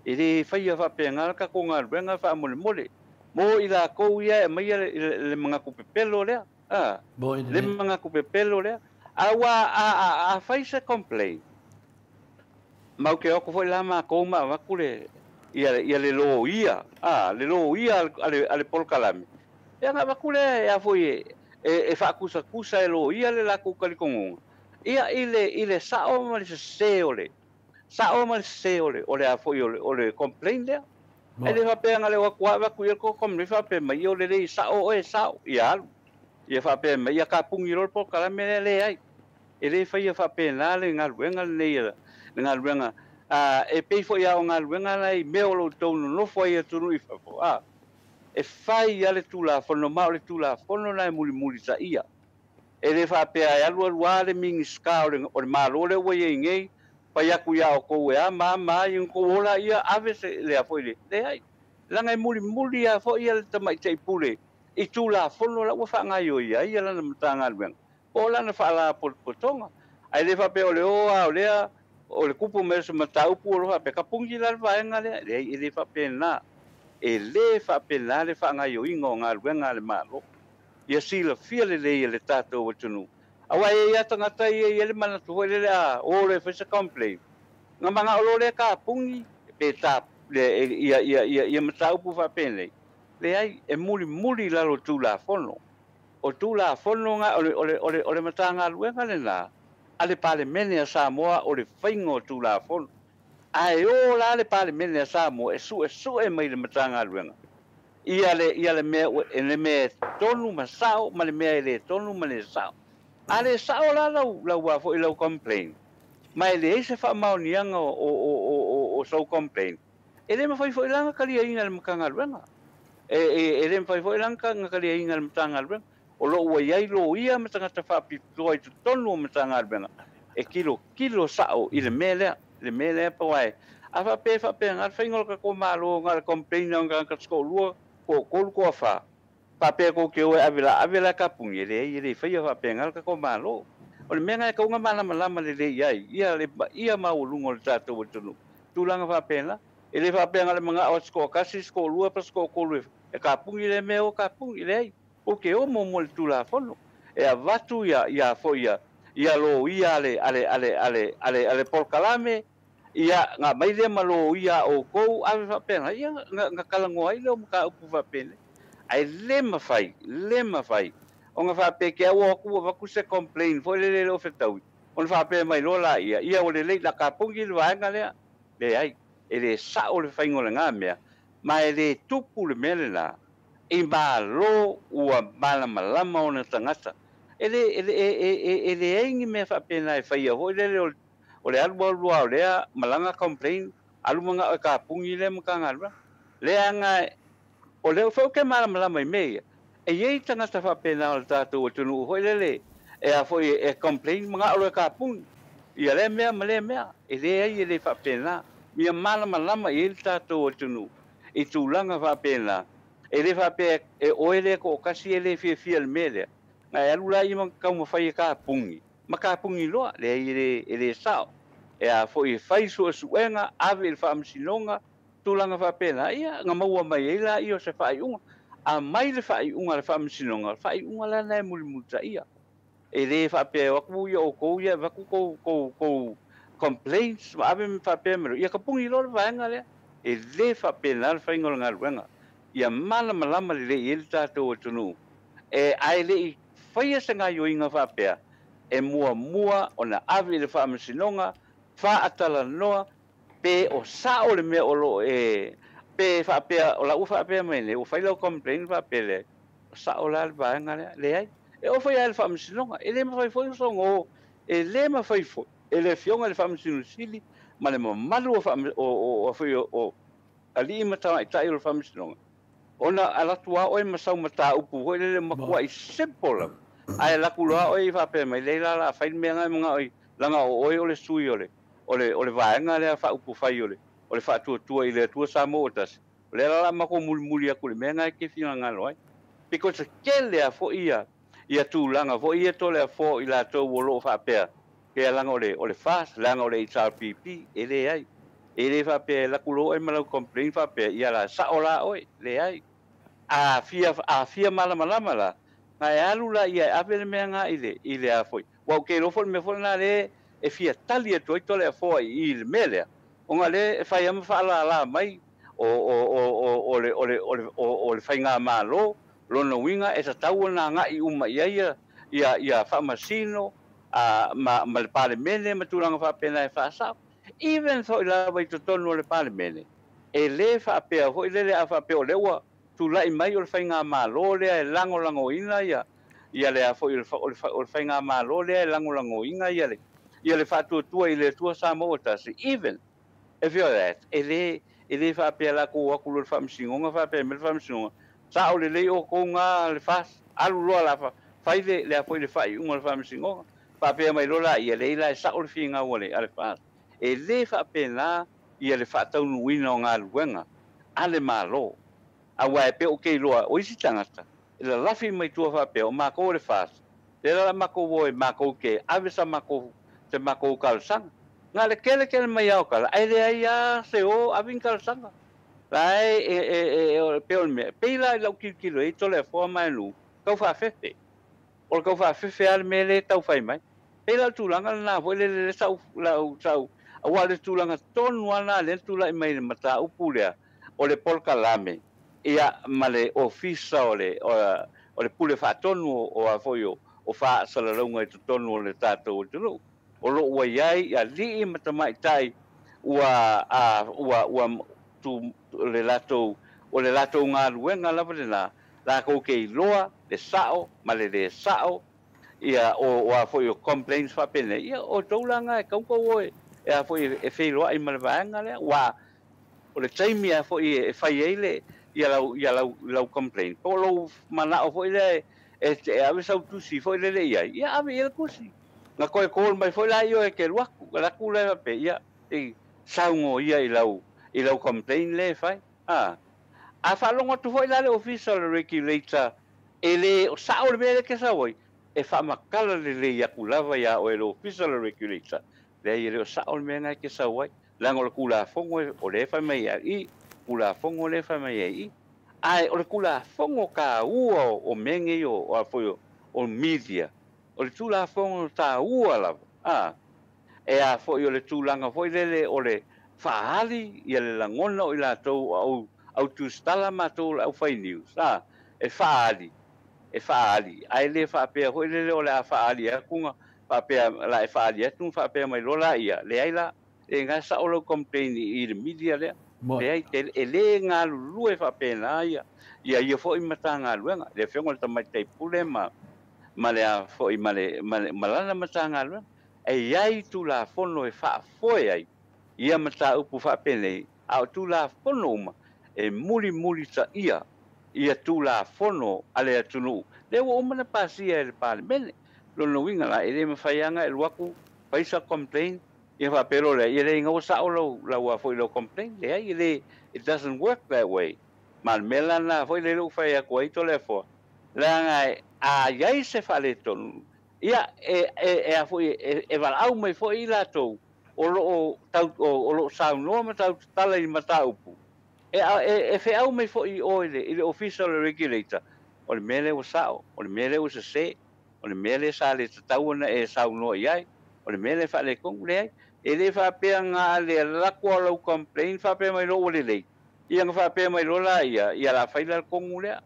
e le fai fa pe nga ka ko nga benga fa mo mo ila ko ia mai le manga ku pelo le le manga ku pelo le awa a fai se complain mau ke ko foi la ma ko ma va kule ia le lo ia le lo ia ale proclame ia nga va kule ia foi e fa kusa e lo ia le la ku kali kongo ia ile sa o ma se ole ole a foi ole complain le ele va pe nga le wa ku ko kom le fa pe mai ole le sa o ia fa pe mai ia ka pungi ro proclame le ai ele fa pe na le nga luenga le nga luenga e pe fo ia nga luenga lai me o lo tonu no fo ia tunu i fa e fai ale tu la fono ma le tu la fono na muli sa ia e le fa pe ai alu le mingi ska o le malo le wo ye ngai pa ia ku ia o ko e ma in ko ola ia ave se le a foi le ai la ngai muli a fo ia le tamai tei pule i tu la fono la wo fa ngai o ia la na mtanga luenga ola na fa la potonga ai le fa pe o le o le kupu me se matau pu lo pe ka pungi la va nga le le fa pe na le fa nga yo ingo nga le malo ia si la fia le tato o tunu awa ia tanga tai le mana tu le o le fa se complain nga manga o le ka pungi pe tap le ia matau pu fa pe le ai e muli la lo tu la fono o tu la fono nga o le matanga luenga le na ale pale mene a Samoa o le whaingo tu la fon. Ai o la ale pale mene a Samoa e su e mai le matanga luenga. Ia le me tonu masao ma le mea le tonu ma le sao. Ale sao la lau wafo i lau complain. Mai le eise wha maunianga o so complain. E le mawhai fo ilanga kalia inga le makanga luenga. E le mawhai fo ilanga kalia inga le matanga luenga. O lo ua iai lo ia me tangata whapitoa i tu tonu me tanga arbenga. E kilo sao i le mele pa wai. A whape ngar whaingol ka ko malo ngar complain ngar ka tsko lua ko kolu ko wha. Whape ko ke oe avila ka pungi i le whaia whape ngar ka ko malo. O le menga e kaunga malama le iai. Ia maulungo le tātou o tunu. Tūlanga whape na. E le whape ngar le mga o tsko kasi tsko lua pa tsko kolu e ka pungi le meo ka pungi le ai. O ke o mo tu la fono e a vatu ia fo ia lo ia ale porkalame ia nga mai le malo ia o ko ave fa pena ia nga kalango ai le ka upu fa pena ai le mafai o nga fa pe ke o ku va ku se complain fo le o fetau on fa pe mai lo la ia o le la ka pungi le va nga le ai ele sa o le faingo nga mea mai le tupu le mele la i malo ua malama ona tangata ele aingi me fa pena e fai ho le o le alua o le malanga complain alumanga ka pungi le mkanga le anga o le fo ke malama i me e ye tangata fa pena o tatu o tunu ho le e a foi e complain manga o ka pungi ia le mea ele ai le fa pena mi malama i tatu o tunu i tulanga fa pena e le fa pe e o ele ko kasi ele fia le mele nga alu la i ka mo fai ka pungi ma ka pungi lo le ele sao e a foi fai su enga ave il fam sinonga tulanga fa pena ia nga maua mai ila i o se fai unga a mai le fai unga le fam sinonga fai unga la na multa ia e le fa pe o ku yo ko ia va ku ko complaints ave me fa pe ia ka pungi lo va nga le e le whapena le whaingola ngā ruenga. Ia mana malama le i ele tātou atunu. E ai le i whaia sa ngā yoinga whapea. E mua o na awi le whaamasinonga, whaatala noa, pe o sa o le mea o lo e pe whapea, o la u whapea mai ne, o whailau complain whapea le, o sa o la le vaenga le ai. E o whaia le whaamasinonga, e le mawhai fwoi songo, e le mawhai fwoi, e le fionga le whaamasinonga sili, ma le mamalu o whai o ali i matawa i tai o le whaamasinonga. Ona alatua o e masau mata upu, hoi le makua i simple. Ai laku loa o i whapea mai, leila la whain mea ngai mga oi, langa o oi o le sui o le vaenga lea wha upu whai o le wha tua i le tua sa mo o tasi. O le la mako muli aku le mea ngai ke whina ngalo ai. Because a ke lea fo ia tūlanga, fo ia to lea fo i la tau o lo whapea. Kea langa o le fast, langa o le HRPP, e le ai. E le whapea laku loa e malau complain whapea, ia la sa o la oi, le ai. A fia malama la. Ngai alu la ia apele mea ngā i le a foi. Wau kei lofo me fo na le e fia tali to le a foi i le mele. O nga le e fai ama fala la mai o le fai ngā malo lona winga e ta tau na ngā i uma ia fa masino ma le pale mele ma tulanga fa pena e fa sa. Even so la vai to tono le pale mele. E le fa pe ho le a fa pe o le wa tu lai mai o le whainga malo lea e lango ina ia le a foi o le whainga malo lea e lango ina ia le whātua i le tua sa mo tasi. Even, if you're that, e le whapea la ko waku le whamsingonga, whapea me le whamsingonga, sa o le o ko ngā le whas, alu loa la whai le a foi le whai unga le whamsingonga, whapea mai lola ia le ila e sa o le whiinga ua le a le whas. E le whapea la ia le whātaunu wina o ngā luenga, a le malo. Awa e pe o kei loa o isi tangata. E la lafi mai tua whapea o mako le whas. Le la mako wo e mako ke avisa mako te mako kalsanga. Ngā le kele mai au kala. Ai le ai a se o avin kalsanga. Lai e pe o me. Pe la lau kilo e tole a fua mai nu. Kau whawhewe. O le kau whawhewe ale me le tau whai mai. Pe la tūlanga na hoi le sau lau sau. Awa le tūlanga tonu ana le tūlai mai le mata upu lea. O le polka lame. Ia male ofisa o le pule whaatonu o a foio o wha salaraunga i tonu o le tātou o tunu. O lo ua iai ia lii matamai tai ua tu le latou o le latou ngā ruenga lava le nā. La kou kei loa, le sao, ma le sao, ia o a foio complaints whapene. Ia o taulanga e kaukau oe, e a foio e wheiloa i malawaanga lea, o le taimi a foio e whai eile, ia lau complain. Po lau mana o foi le e ave sau tusi foi le ia. Ia ave ele kusi. Na koe kol mai foi la io e ke luaku, la kula pe ia e saungo ia i lau complain le fai. A fa longa tu foi la le official regulator ele o sa o le ke sa voi. E fa makala le ia kulava ia o ele official regulator. Le ia o sa o le menga ke sa voi. Lango le kula fongo o le fai mai i kula fongo le fa mai ai ai o le kula fongo ka ua o menge o a foi o media o le tula fongo ta ua la e a foi o le tulanga foi le o le faali ia le langona o ila tou au tu stala ma tou au fai news e faali ai le fa pe foi le o le faali a kunga fa pe la faali tu fa pe mai lola ia le ai la e nga sa o lo complain i le media le e le ngā lue whapena ia fo i mata ngā luenga. Le whiongo le tamai tei pule ma le a fo i malana mata ngā luenga. E iai tu la fono e whaafoe ai. Ia mata upu whapene au tu la fono uma e muli ta ia tu la fono ale atunu. Le wa umana pasia e le pale mene. Lono winga la e le mawhaianga e luaku paisa complain. Ia whapero le, ia le inga o sao lau a foi lau complain, le ai, it doesn't work that way. Ma mela na foi le lau whai a kua ito le fua. Le ngai, a iai se whale tonu. Ia, a foi, e walau mai foi i latou, o lo sao noa ma tau tala i mata upu. E wheau mai foi i oile, i le official regulator. O le mele o sao, o le mele o se, o le mele sa le tatau na e sao noa iai, o le mele whale kong le ai. ele whapea ngā le lakua lau complain whapea mai lo le lei. Ia ngā whapea mai lo la ia la whaila le kongu lea.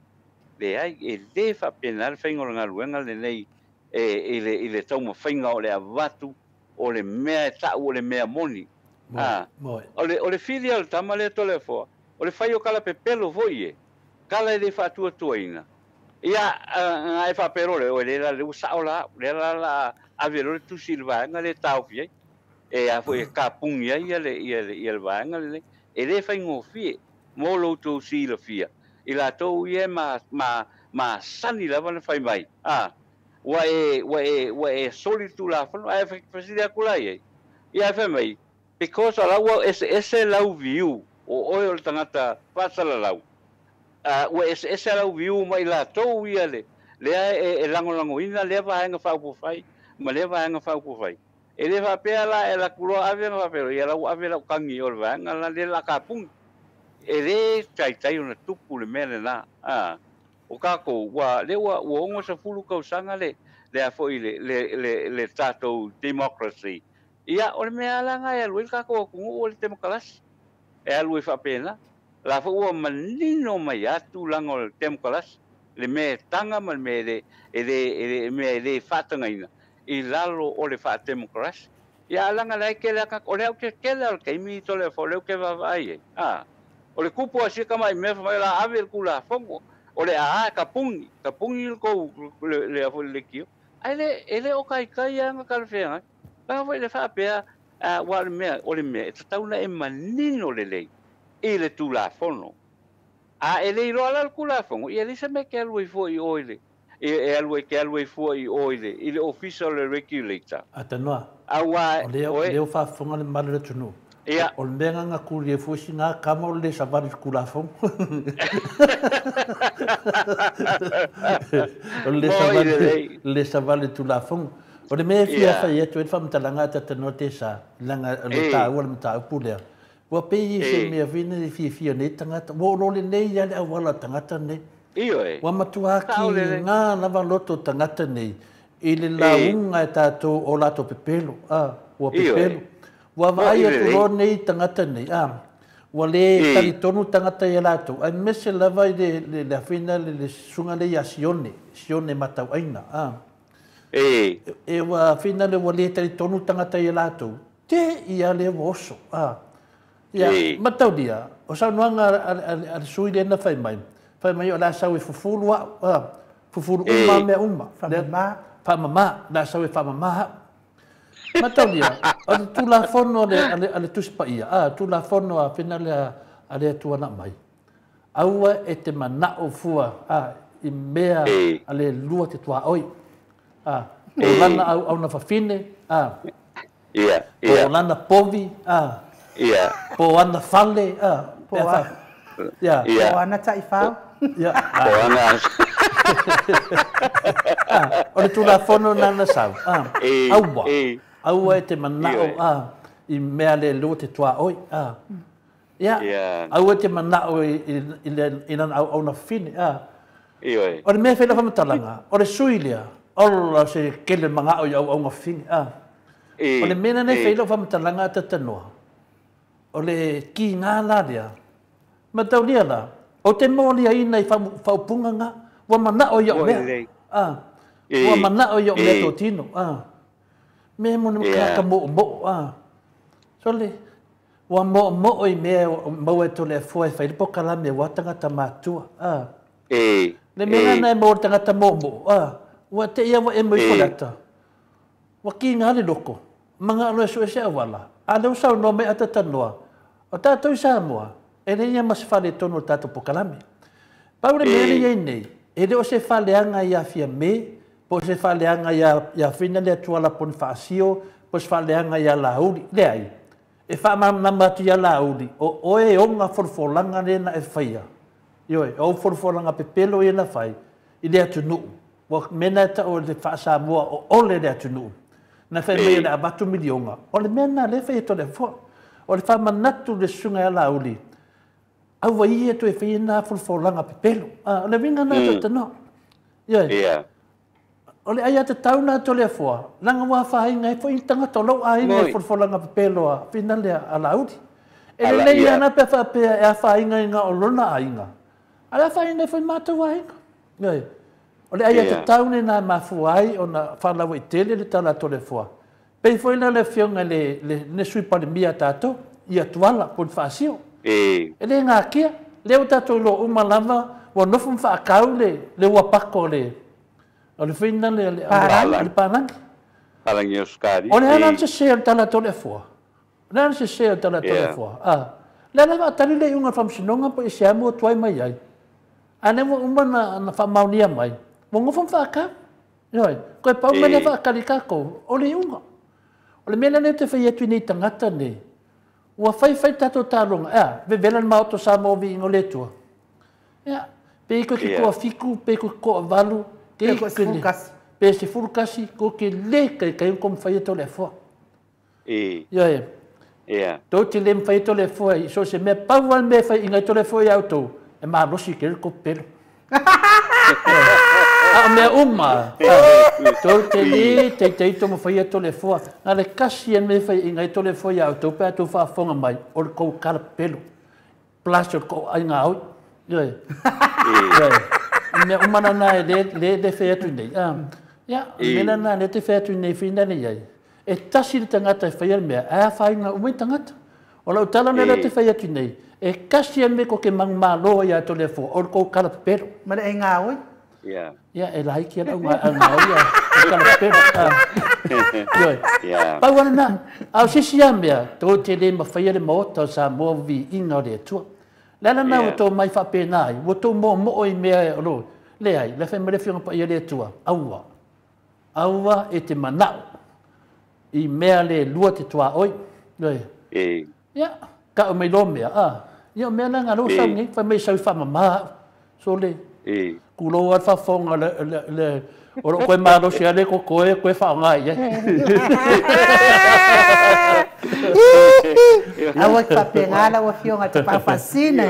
Le ai e le whapea nā le whainga o ngā ruenga le nei i le tau ma whainga o le avatu o le mea e tau o le mea moni. O le whiri al tama le tole fo. O le whai o kala pepelo foi e. Kala e le whatua tuaina. Ia ngai whapero le o le la le usao la. Le la avero le tusi le vaenga le tau fiai. E a foi ka pungi ia le vaenga le. E le whaingo fie. Mo lo tu si la fia. I la tau ia ma sani lava na whai mai. Wa e soli tu la whanu. Ai whasiri akulai e. Ia whai mai. Because ala wa ese lau view o oio le tangata pasala lau. Wa ese lau view mai la tau ia le. Lea e lango ina lea vaenga whaupufai. Ma lea vaenga whaupufai. E le whapea la e la kuroa ave na whapero. Ia lau ave lau kangi o le vaenga la le la kapungi. E le tai ona tupu le mele na. O kako wa le wa ongo sa fulu kausanga le. Lea foi le tatou democracy. Ia o le mea langa e alui kako o kungu o le temokalasi. E alui whapena. La wha manino mai atu langa o le temokalasi. Le mea tanga ma me le whatanga ina. I lalo o le wha temokalasi. Ia langa lai ke lea kako. O le au ke lea o keimi to le wha leo ke wawai e. O le kupu a sika mai me whamai la ave le kula whango. O le kapungi. Kapungi le kou le afo le kio. Ai le o kai anga kalawhenga. Panga foi le whapea wa le mea, o le mea, e tatauna e manino le lei, i le tū la whono. E le iro ala le kula whongo, i elisa me ke alua i fua i oile, ke alua i fua i oile, i le official regulator. Atanoa, o leo whawhonga le mara le tunu. O le mea ngā kuri e fusi ngā kama o le savari kula whongo. O le savari tū la whongo. O le mea fia whai etu e whamtalanga ta tano te sa langa le tāua le mta upulea. Wa pei se mea vina i fia nei tangata. Wa role nei ia le awala tangata nei. Wa matua ki ngā lava loto tangata nei. I le launga e tātou o lato pepelo. Wa pepelo. Wa vai atu ro nei tangata nei. Wa le tali tonu tangata i lato. Ai mese lava i le awhina le sunga le ia sione matau aina. E wa fina le wale tari tonu tangata i latou. Te ia le woso. Ia, matau dia. O sa nuanga al sui le na whai mai. Whai mai o la sau e fufuru a. Fufuru uma mea uma. Whamama. La sau e whamama. Matau dia. O le tula whono ale tuspa ia. Tula whono a fina le atua na mai. Aua e te manao fua. I mea ale lua te tua oi. O lana au na whawhine. O lana povi. Po ana whale. Po ana tai whao. Po ana. O le tula whono nana sau. Aua. Aua e te manao. I mea le lua te tua oi. Aua e te manao i nana au na whine. O le mea whena whamatalanga. O le suilia. Ola se kele mga o au nga fini. O le mena ne whailo whamatalanga ta tanoa. O le ki ngā laria. Matau lia la. O te mōlia ina i whaupunga ngā. Wa mana o iau mea. Wa mana o iau mea tō tino. Mea mone mkaka mo. So le. Wa mo i mea mau e tole a fua e whaile po kalame wa tangata mātua. Le mena nei mo tangata mo. Wa te ia wa e moi whanata. Wa ki ngā le loko. Mga alo e so e se awala. A leo sau no me ata tanoa. O tātou i Samoa. E le ia mas whale tono tātou pokalame. Paure me le iei nei. E leo se whaleanga ia fia me. Po se whaleanga ia whina lea tuala pon whaasio. Po se whaleanga ia lauri. Le ai. E whamamatu ia lauri. O oe onga forfolanga rena e whaia. Ioe. O forfolanga pepelo e na whai. I lea tunu. Wa mena ta o le whaasa mua o ole le atunu. Na whai mea le abatu milionga. O le mena le whai to le fo. O le whamanatu le sunga e la uli. Au wa ia to e whai na fulfolanga pepelo. O le vinga na to tano. Ia. O le aia te tauna to le fua. Langa wa whahinga e fo i tangata lau ahinga e forfolanga pepeloa pina lea a laudi. E le lei ana pe whapea e a whahinga i ngā o lona ainga. A le whahinga e fo i mātou ahinga. Ngai. O le aia te taune nā mafuai o na whalawa i tele le tala to le fua. Pei fo ina le whionga le sui pale mia tātou i atuala pun whaasio. E le ngā kia. Leo tātou lo umalama wa nofum whaakau le wapako le. O le whina le pārangi. Parangi o skari. O le hanan se sea tala tole fua. Le hanan se sea tala tole fua. Le hanan atari le unga whamsinonga po i se amu o tuai mai ai. Ane mo umana na whamaunia mai. Mo ngofum whaakau. Ioi, koe pau mene whaakari kako. O le unga. O le mena ne te whaietui ni tangata ne. Ua whai tato tāronga. Ve velan mauto sa movi ingo le tua. Pe iko ki koa fiku, pe iko koa valu. Pe se furukasi, ko ke le kai kom whai to le fua. Tau te le mwhai to le fua, so se mea pauan me whai ingai to le fua i autou. E maa rosi ke ko pelo. A mea uma. Tau te le, te ito mo whai to le fua. Nga le kasi en me whai ingai to le fua i autou, pe atu whaafonga mai, o le kou kara pelo. Plus o kou ainga au. Mea umana nā e le whaiatu nei. Mena nā le te whaiatu nei whina nei ai. E tasi le tangata e whaiar mea, a whainga umai tangata. O lau tala nei le te whaiatu nei. E kasi e me ko ke mangmalo i ato le fua, o le kou kara pelo. Mana e ngā oi? Ia, e lai ki anau ngā oi a kara pelo. Pau ana nā, au sisi a mea, tō te le ma whaiare maota sa mua vi inga o le tua. Lana na o tō mai whapena ai, o tō mo i mea e oro. Le ai, le whai mare whionga pa ia le tua. Aua. Aua e te manao. I mea le lua te tua oi. Ia, ka o mai lo mea. Ia mea na ngā rosa ngi, whai mai sau whamama. So le, kulo at whafonga le, oro koe maro si ale ko koe whaongai. Awa whapengala wa whionga te pawhasina.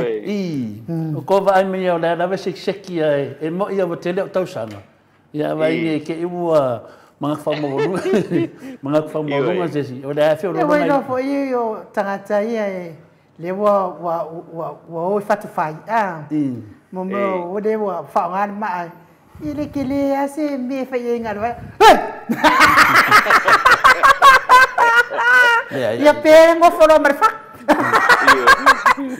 O ko vai mi o le lawe seki ai, e mo ia wa tele o tausana. Ia vai ke iwa mga whamorunga sesi. O le awhi o rona mai. E waino fo i o tangata ia e le wa oi whatawhai. Mo o le wa whaongana maa. I le ke le ase me whai e ngā rwa. Ia pe ngofolo marfak.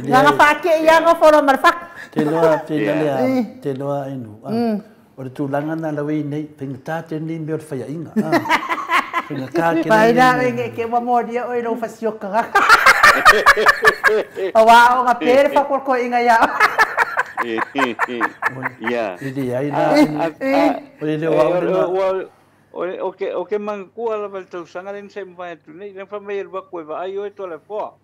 Nga whake ia ngofolo marfak. Te loa inu. O le tūlanga nā lawe nei, penga tāte ni mea o le whaia inga. Penga kā ke nei. Paina ke wamoria oi rau whasioka nga. Awa o ngā pere whakorko inga ia. Ili ai nā. O le wā o ke mangkua la tausanga len se mai tu nei le fa mai el ko va ai o to le fo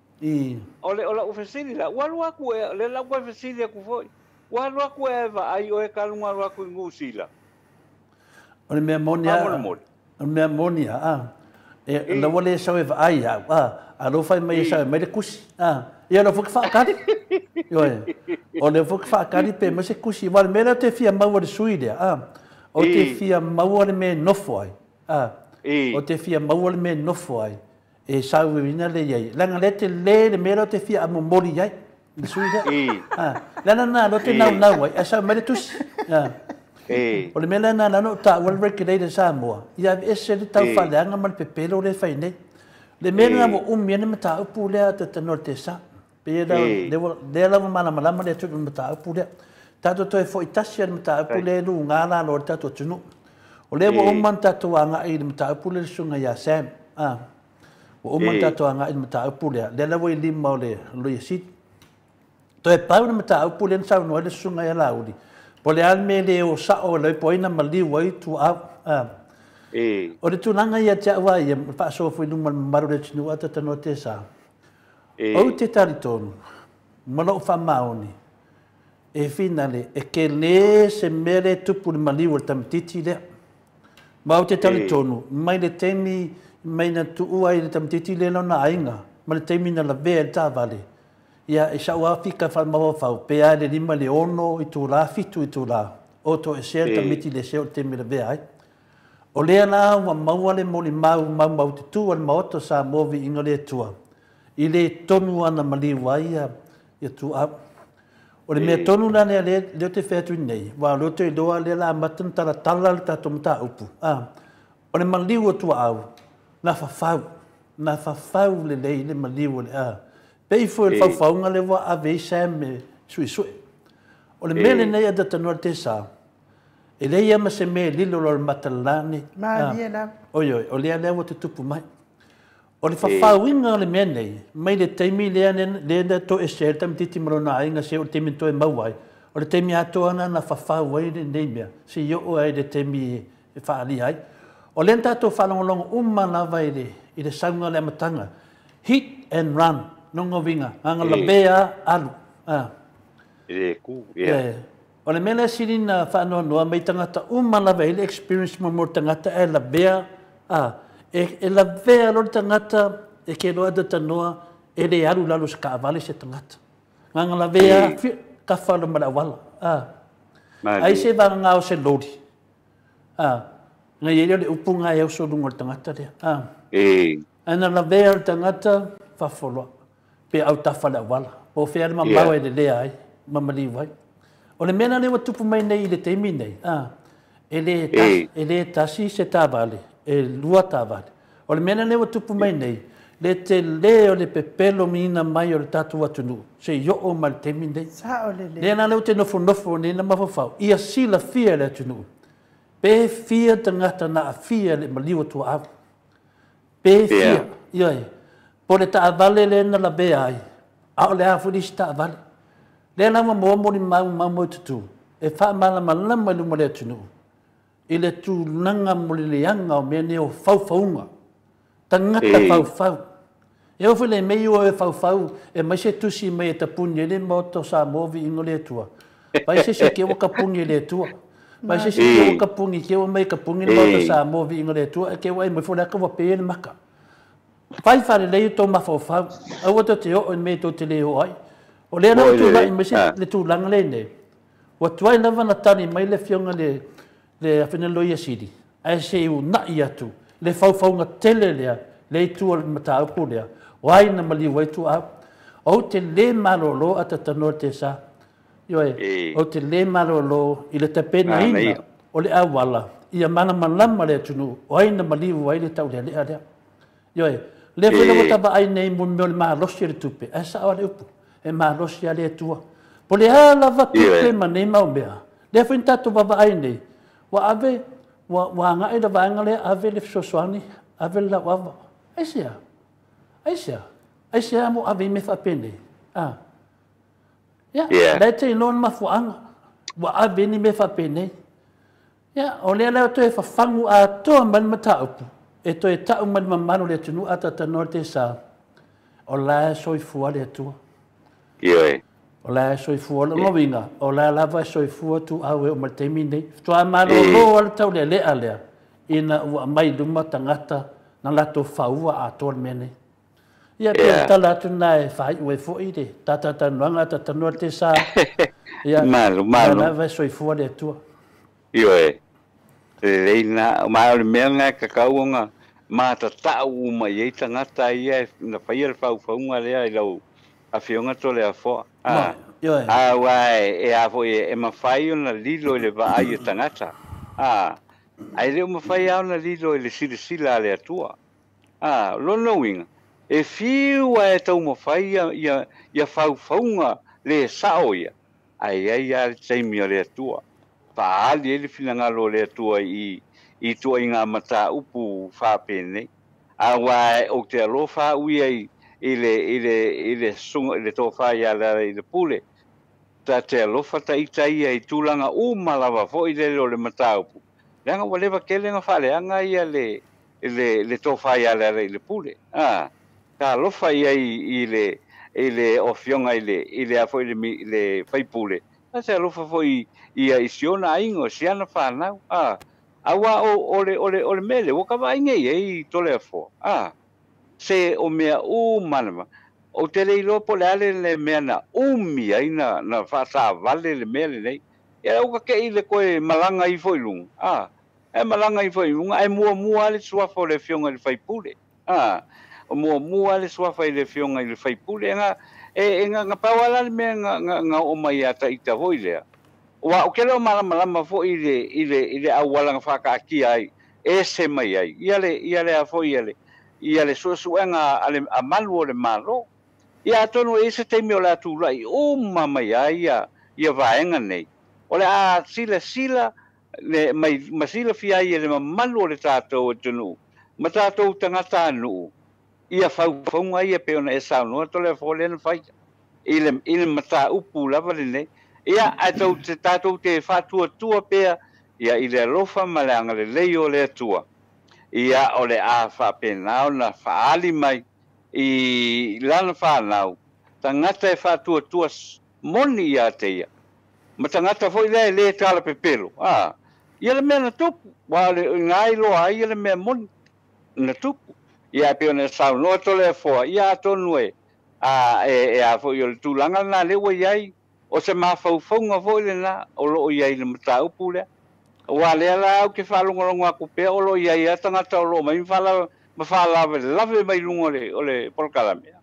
o la ofesili la wa lo ku le la ko ofesili ku fo wa lo ku va ai o ka lu wa ku ngusila o le me monia e la wale sa va ai a lo fa mai sa mai de kusi ia lo fo fa ka o le fo fa ka pe me se kusi wa me la te fia ma wa de suide o te fia mauare me nofo ai. O te fia mauare me nofo ai. E sau wina le iai. Langa le te le mera o te fia amo mori ai. Le suida. Lana nā lo te nau ai. A sau mere tusi. O le mera nā nano ta wal regulator sa moa. Ia ese le tau whaleanga man pepelo le whai nei. Le mera nā mo umiane ma ta upu lea te tano te sa. Pera le lawa mana malama le tuku ma ta upu lea. Tato toi fo itasi ar mata apule lu ngala lo tato tunu. O le wo man tato anga i mata apule sunga ya sam. Wo man tato anga i mata apule le la wo i lima le lo yesit. Toi pau na mata apule sa no le sunga ya laudi. Po le alme le o sa o le poina mali wai tu a. O le tunanga ia te wa ia fa so fo nu maru le tunu ata tano te sa. O te taritonu. Malo fa maoni. E finale e ke le se mere tupu le maliu le tamatiti lea. Ma o te tali tonu, mai le teimi, mai na tuu ai le tamatiti le lona ainga, ma le teimi na la vea le tāwale. Ia e sa ua fika wha mawa whau, pe a le lima le ono i tū la, fitu i tū la. O to e sea le tamatiti le sea o teimi la vea ai. O lea na wa maua le moli mau te tua le maoto sa movi inga le tua. I le tonu ana maliwa ia tu au. O le mea tonu na leo te whetu nei. Wa leo te doa le la matan tala tala le tato mta upu. O le maliwa tua au. Na whawhau le lei le maliwa le a. Pei fo e whawhaunga le wa a veisa me sui sui. O le mele nei a datanua te sa. E lei ama se me lilo lo matalani. Oi, o lea lea te tupu mai. O le whawhauinga o le mea nei, mai le teimi lea na to e se, tam titi marona ainga se o le teimi to e mauai. O le teimi atoa na whawhauai le nei mea, se i o ai le teimi e whaali ai. O le ntato whalongolongo umanawa i le saunga le amatanga. Hit and run, nongo vinga, anga la bea alu. O le mele siri na whanau noa mai tangata umanawa i le experience mo tangata e la bea e la vea lor tangata e ke loa da tanoa e le alu lalo sa kaavale se tangata. Nganga la vea ka whala mara wala. Ai se vanga ngao se lori. Ngai e le upunga e au so lungo tangata rea. Ana la vea tangata whawholoa. Pe au tawhala wala. O whea le mamawa e le lea ai. Mamali wai. O le mena lewa tupu mai nei i le teimi nei. E le tasi se tāwale. E lua tāwale. O le mena lewa tupu mai nei. Le te leo le pepelo mina mai o le tatu atunu. Se yo o ma le teimi nei. Le na leo te nofo nei na mawhawhau. Ia sila fia le atunu. Pe fia tangata na a fia le maliwa tua au. Pe fia. Iai. Po le tāwale le na la bea ai. Ao le awhuri si tāwale. Le na mōmori mau tutu. E wha malama luma le atunu. I le tū nanga mori le anga o mea o whauwhaunga. Tangata whauwhau. E ofu le mei o e whauwhau. E mai se tusi mai e tapuni e le moto sa movi ingo le tua. Pai se ke o kapungi le tua. Pai se ke o kapungi ke o mai kapungi le moto sa movi ingo le tua. E ke wai mai fōraka wa pēe le maka. Pai whare lei tō ma whauwhau. Awa to te o mei tō te leo ai. O le ana tu lai mai se le tu langa le ne. Wa tuai lava na tani mai le fionga le afina loia siri. Ai se u na ia tu. Le whauwhaunga tele lea. Le tu al mata upo lea. Wai na mali wai tu au. O te le malolo ata tanoa te sa. Ioe. O te le malolo i le tapena ina. O le awala. Ia mana malama le tunu. Wai na mali wai le tau lea lea. Ioe. Le whina wataba ai nei mo le mahalosi le tupe. Ai sa awa le upu. E mahalosi a le tua. Po le hala tupe ma nei mau mea. Le whina tato baba ai nei. Wa ave, wa ngai da vanga le ave le sosoani, ave la wava. Aisia. Aisia mo ave me fa pene. Ya, le te non ma fuanga. Wa ave ni me fa pene. Ya, o le ala to e fa fangu a to man mata upu. E to e ta man mamano le tunu ata ta norte sa. O la soi fu ale tu. Ie. O la soi fu ala lovinga. O la lava soi fu tu awe o martemi nei. Tua malo lo al tau le alea. Ina ua mai luma tangata na lato faua a tol mene. Ia pe tala tu na e fai ue fo ide. Tata tanuanga tata noa te sa. Ia malo. La lava soi fu ale tu. Ie. Leina ma le menga kakaunga ma ta tau mai e tangata ia na fai al faunga le lau. A fionga to le afo. Wai e afo e mawhai o na lilo le wa ai tangata. Ai leo mawhai au na lilo le sila le atua. Lono winga. E fiua e tau mawhai ia faunga le sao ia. Ai al taimi le atua. Paali e le finangalo le atua i tua i ngā mata upu whapene. Wai o te alofa ui ai ile sunga ile to fa ya la ile pule ta te lofa ta itai ai tulanga o malawa fo ile le matau langa wale va kele nga fale anga ia le to fa ya la ile pule ka lofa ia ile ofionga ile afo ile fai pule ta te lofa fo ia isiona ingo siana fa na awa ole mele o ka va inge ei tole fo se o mea manama o te leilo po le ale le mea na umi ai na whasa vale le mea le nei e au ka kei le koe malanga i foi lunga e malanga I foi unga e mua le suafa le fionga le fai pule o mua le suafa le fionga le fai pule nga pawala me nga o mai ata ita hoi lea wa o kelo malama fo ile awala nga faka aki ai e se mai ai ia le a foi ia le suenga ale amalu le malo ia tonu e se te miola tu lai o mai ai ia vaenga nei o le a sila le masila fia ia le malu le tatou tunu ma tatou tangata anu ia faufunga ia pe ona e saunu to le fo le fai ile mata upu lava le nei ia atou te tatou te fatua tua pe ia ile lofa malanga le leio le tua ia ole a fa pena ona faali mai I lana whanau tangata e fatua tua moni ia te ia ma tangata foi le tala pepelo ia le mea na tupu wa le ngai loa ia le mea moni na tupu ia pe ona sau no to le fo ia tonu e a foi o tulanga na le wa iai o se mafaufunga foi le na o lo iai le mata upu le wa le la o ke falongolongo aku pe o lo iai tangata o lo mai fala lave mai lungo le polkalame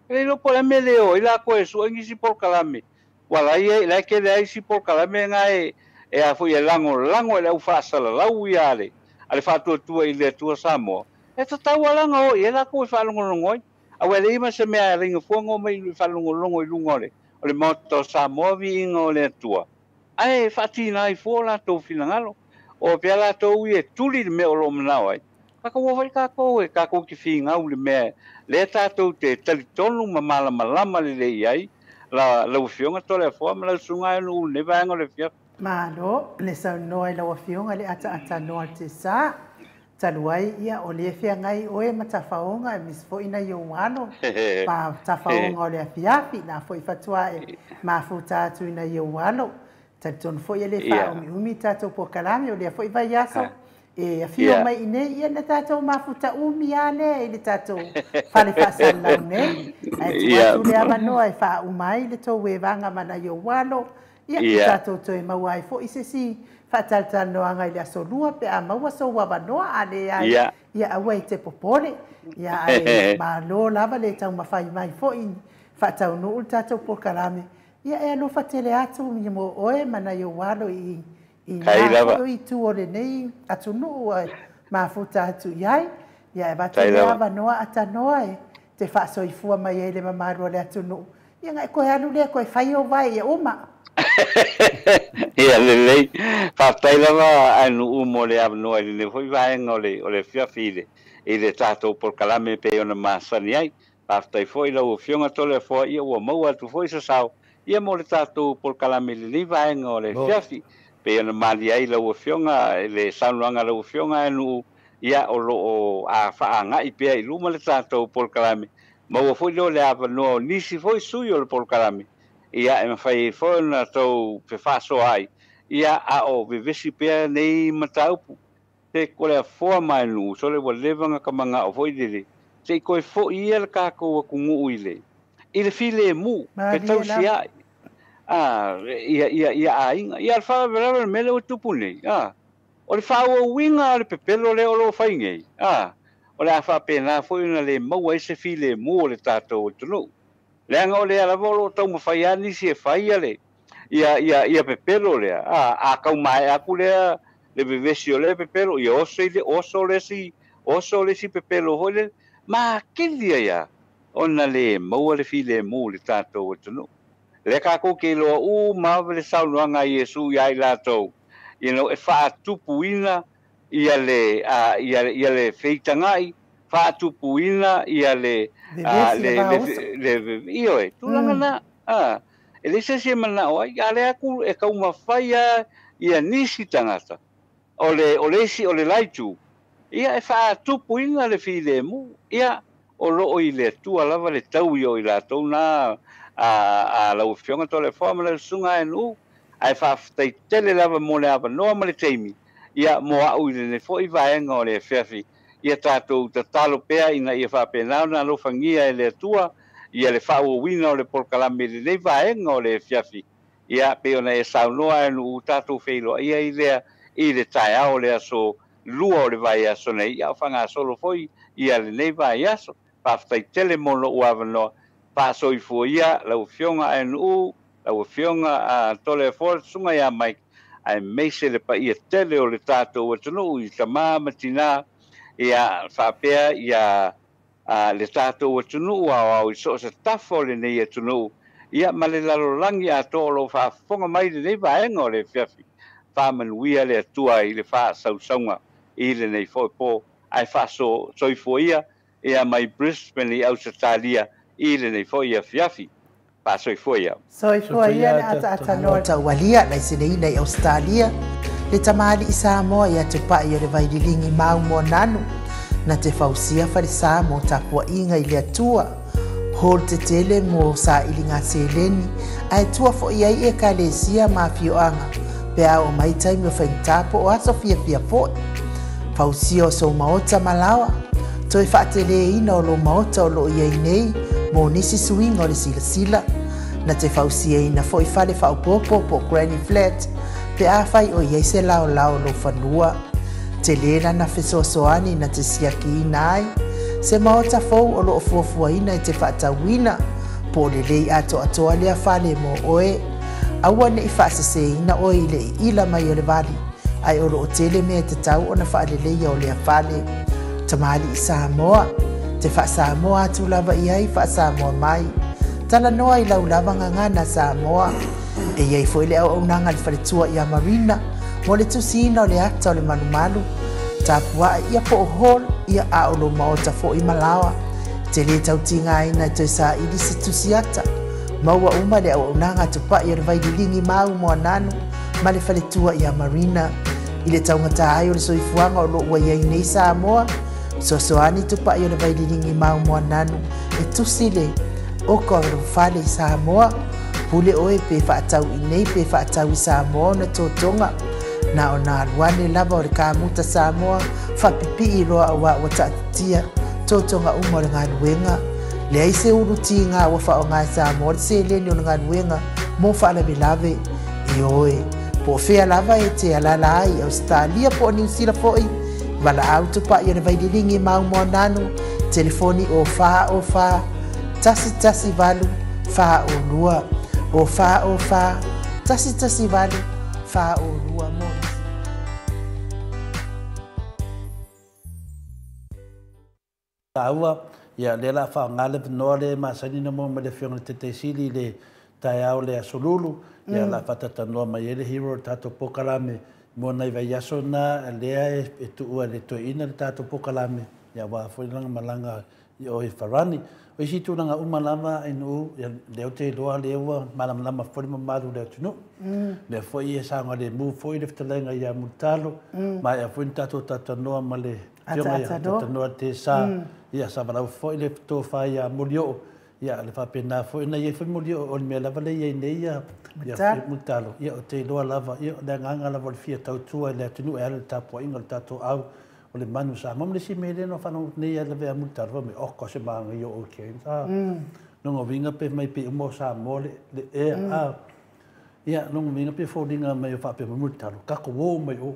e lo pole me leo ila ko e su ngi si polkalame wala ia ila ke le si polkalame ngai e a foi lango le u fa sala la u iale ale fa tu ile tu samo e to ta wala ngo ila ko fa longo a wele ima se me a ringa fongo mai fa longo I lungo le moto samo vi ngo le tua ai fatina I fola to finangalo o pela to e tuli me o lo mnawai ka wo vai ka ko ki finga u le me le tatou te talitonu malama le iai la ufionga to le fo ma la sunga no le vanga le fia malo le sa no la ufionga le ata no te sa taluai ia o le fia ngai o e matafaonga mis fo ina yoano pa tafaonga o le fiafi na fo fatua e mafuta tu ina yoano taton fo le fa o mi tatou po kalami o le fo vai yaso e fio mai ine ia na tatou mafuta ale ile tatou fale fasala ne tu le avano ai fa umai le to we vanga mana yo walo ia tatou to e mawai fo isesi fatal no anga ile solua pe a mawa so wa no ale ia awai te popole ia ai ma lo lava le tau mafai mai fo in fatau no tatou po kalame ia e no fatele atu mi mo oe mana yo walo I tu ore nei atu no mafuta atu iai ia e bate lava noa ata noa e te whaaso I fua mai e le mamaru le atu no ia ngai koe anu lea koe whai o vai e oma ia lelei whaatai lava anu umo le ava noa le hoi vaenga o le fiafile I le tatou porkalame pe ona masani ai whaatai foi lau fionga tole fua ia ua maua atu foi sa sao ia mo le tatou porkalame le vaenga o le fiafi pe ona mali ai lau fionga le saunuanga lau fionga anu ia o lo a faanga I pe I luma le tatou polkalame mau foi lo le ava no nisi foi sui o le polkalame ia e mafai foi na tou pe faso ai ia a o vivesi pe nei mataupu te kole fo mai nu so le levanga kamanga o foi dele te ko fo ia le kako ku ngu ile ile file mu pe tau sia ia ainga ia fa vera mele o tupune o le fa o winga le pepelo le o lo fainge o le fa pena foi na le mau ai se file mo le tato tunu le anga o le ala volo tau ma fai ani se fai ale ia pepelo le a kau mai aku le bevesi o le pepelo ia oso le si pepelo hole ma kilia ia ona le mau le file mo le tato tunu le ka ko ke lo ma le saunuanga Iesu ia I latou e fa tupuina ia le feitangai fa tupuina ia le io tu langa na ele se mana o ia le aku e ka uma faia ia nisi tangata ole laitu ia e fa tupuina le file mu ia o lo ile tu lava le tau io I latou na a la ufionga tole forma le sunga enu ai fa tai tele lava mo le ava no ma le teimi ia mo au le foi vaenga o le fefi ia tatou tatalo pea ina ia fa pena na lo fangia le tua ia le fa o wina o le polkalame le vaenga o le fefi ia pe ona e saunoa enu tatou feilo ia i le taeao le aso lua o le vai aso nei ia whanga solo foi ia le nei vai aso whaftai tele mono ua wanoa whaasoi fuia lau fionga anu lau fionga a tole for sunga ia mai ai meise le pa ia tele o le tātou atunu i ka matina ia whapea ia le tātou atunu au i so sa tafo le nei atunu ia ma le lalolangi a tolo whaafonga mai le nei vaenga o le whiawhi whamanuia le atua i le whaasausanga i le nei fōpo ai whaaso soifoia ia mai Brisbane i Ausitalia i le nei fōia whiawhi whaasoifoia. Soifoia le ata no taualia na isinei nei Australia le tamali i Samoa ia te pai o le vaililingi mau mo nanu na te fausia wharisa mo tapua inga i le atua hol te tele mo sa ilinga seleni ai tua fo iai e kalesia ma fioanga pe au mai taimi o whaintapo o aso fia fo fausia o so maota malawa toi whaatele ina o lo maota o lo iai nei mo nisi swing o le sila na te fausia ina fo i whale whaupopo po Granny Flat pe a whai o iai se lao lo whanua te lena na fesosoani na te siaki ina ai se maota fou o loo fuafuaina i te whaatawina po le lei atoa lea whale mo oe aua ne i whaaseseina oe i le ila mai o le vali ai o loo tele mea te tau o na whaalelei o lea whale tamali i Samoa te whaasamoa atu lava i ai whaasamoa mai tala noa i lau lava ngangana Samoa e iai fo i le au nanga le whaletua i a Marina mo le tusina o le ata o le malumalu tapua ia po hol ia aolo maota fo i malawa te le tautinga ina te sa ili se tusiata maua uma le au nanga tupa i le vaililingi mau mo nanu ma le whaletua i a Marina i le taungata ai o le soifuanga o lo ua iai nei Samoa sosoani tupa i le vaililingi mau mo nanu e tusile o ka whale i Samoa pule oe pe whaatau i nei pe whaatau i Samoa na tōtonga na o nā luane lava o le kāmuta Samoa whapipi i roa o wa tātia tōtonga umo le ngā luenga le aise uruti ngā wafa o ngā Samoa le se leni o ngā luenga mo whaalawe lave i oe po whea lava e te alala ai Australia po New Zealand foi wala au tupa i o le vaililingi mau mo nanu telefoni o wha tasi valu wha o lua o wha tasi valu wha o lua mo Aua ia le la fa ngale no le masani no mo le fiona te sili le taiao le asolulu ia la fatata no mai ele hero tato pokalame mo nai vai aso na le e tu le to ina tato pokalame ia wa foi langa malanga o e farani o si tu langa umalama inu le te loa le wa malam lama foi malu le tunu le foi e sa ngale mu foi le ftalenga ia mutalo mai a foi tato no male Ata no te sa ia sa bala foi le to fa ia mulio ia le fa pena foi na ia foi mulio o me lava le ia nei ia mutalo ia te lo lava ia da nganga lava le fia tau tua le tunu e le tapo inga le tato au o le manu sa mam le si me le no fa no nei ia le ve mutalo me o ko se manga io o ke sa no ngo vinga pe mai pe mo sa mo le e a ia no minga pe foldinga mai fa pe mutalo ka ko wo mai o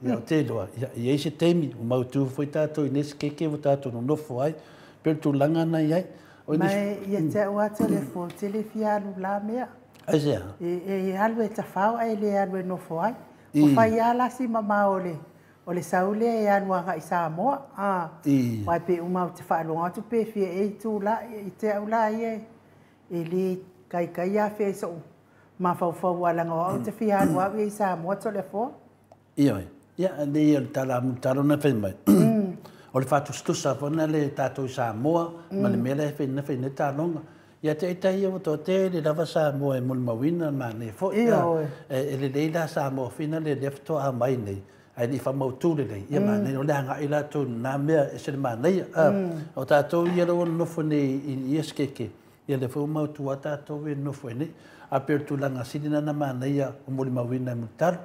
ia te loa ia se temi o mau tu foi tato ines ke tato no fo ai per tu langa na ia o mai ia te o tele fo tele fialu la mea asia e alwe ta fa ai le alwe no fo ai o fa ia la si mama o le saule e anu nga i Samoa wai pe o mau te fa longa tu pe fie e tu la i te au la ia e li kai a fe so ma fau wala ngo te fia wa we sa mo le fo ia de tala mutalo na fe mai o le fatu stusa fona le tato sa mo ma le mele fe na fe ta longa ia te tai o to te le lava sa mo e mul mawina ma ne fo e le leila sa mo fina le lefto a mai nei ai ni fa mo tu le ia ma ne o le nga ila tu na me e se ma nei o tato ia lo no fo nei i eskeke ia le fo mo tu tato we no fo nei apertu langa sidina na mana ia o moli mawina mutar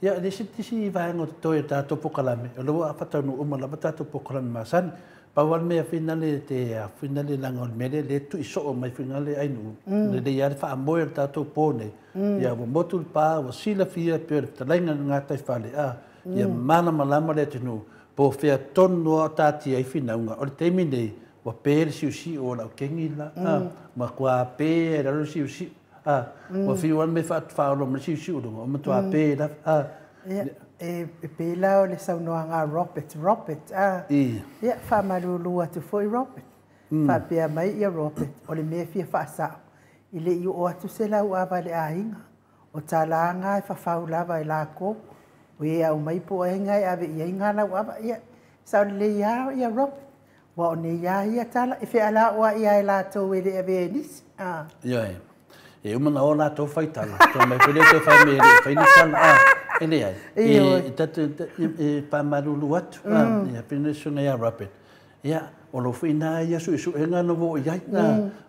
ia le sitisi va ngo to tato pokalame lo a fatanu o mala tato pokalame masan Pauan me finale te finale langol mele le tu iso mai finale ai nu. Le ia fa moer tato pone. Ia mo motul pa o sila fia per talenga ngata fale a. Ia mana malama le tenu. Po fea tonu tati ai finaunga. O te mine wa per si o la kengila. Ma kwa pe ra si wa fiwan me fa lo me si o mo to a pe la pe la o le saunoanga Robert ia fa malulu atu foi Robert fa pe mai ia Robert o le me fia fa sa ile i o atu se la ua vale ainga o talanga e fa faulava i la ko o ia o mai po ainga e ave ia inga la ua ia sa le ia Robert wa o ne ia tala e fe ala ua ia e la to e le ave nis ia e umana o la to faitala to mai pele to fa me fa ni tala ele ai e tatu pa malulu atu ia pene sunga ia Robert ia o lo fina ia su enga no vo ia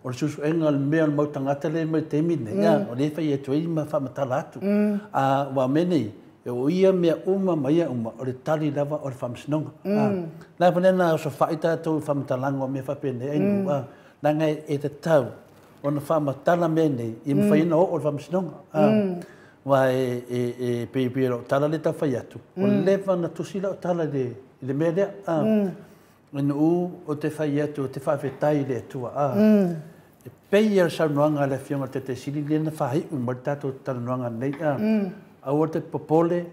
o su enga me mo tangata le me temine ia o le fa ia to ima fa matalatu wa meni o ia me uma mai uma o le tali lava o le famsnonga la vanena so faita to fa matalango me fa pene ai no nanga e te tau ona fa matala mene i me fa ina o le famsnonga wa pe ro tala le ta fa atu o leva na tusila tala le media no o te fai atu, te wha whetai le atua. E pei ar sa noanga le whionga te sili le na whahi umar tato tala noanga nei. Au te popole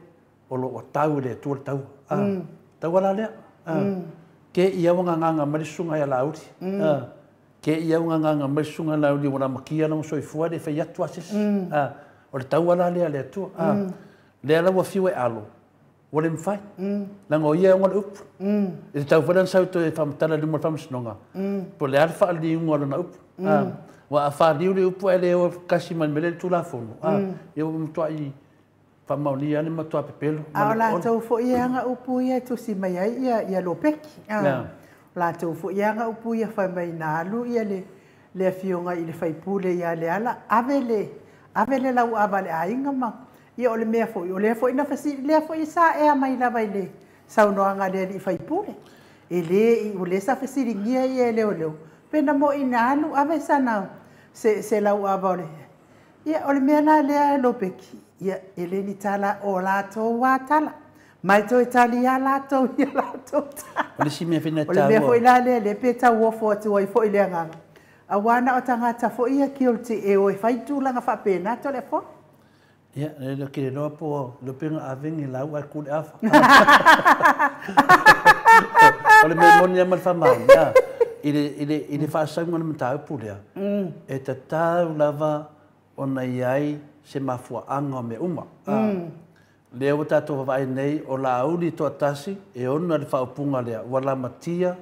o lo o tau le atua tau. Tau ala lea. Ke ia wanga nganga marisunga ia lauri. Ke ia wanga nganga marisunga lauri wana makia nang soifua le whai atu ases. O le tau ala lea le atua. Le ala wa fiwe alo. Wale mwhai. Lango ia ngol up. E tau wharan sau to e whamatala lumar whamasnonga. Po le ar wha li ungo na up. Wa a wha liu le upu e le o kasi man mele tu la fono. E o mtua i whamauni ane matua pepelo. A o la tau fo ia anga upu ia tu si mai ai ia lo peki. La tau fo ia anga upu ia whai mai na alu ia le fionga i le whaipule ia le ala. Avele lau avale a inga ma. Ia o le mea foi, o le foi na fasi, le foi sa e a mai lava i le saunoanga le i whaipule. E le, o le sa fasi ringia i e leo leo. Pena mo ina anu, ave sa nau, se lau ava o le. Ia o le mea la lea lopeki. Ia e le ni tala o lato wa tala. Mai to e tali a lato, ia lato tala. O le si mea whina tau. O le mea foi la lea le peta uofo atu ai foi le anganga. A wana o tangata foi ia ki o te e o e whaitulanga whapena to le fo. Ia, le kere noa po le penga avengi lau ai kule afa. O le mea moni amal whamau, ia. I le whaasaunga na mtau pulea. E ta tau lava o na iai se mafua anga me uma. Lea o tātou wawai nei o la auli toa tasi e ona le whaupunga lea. Wala matia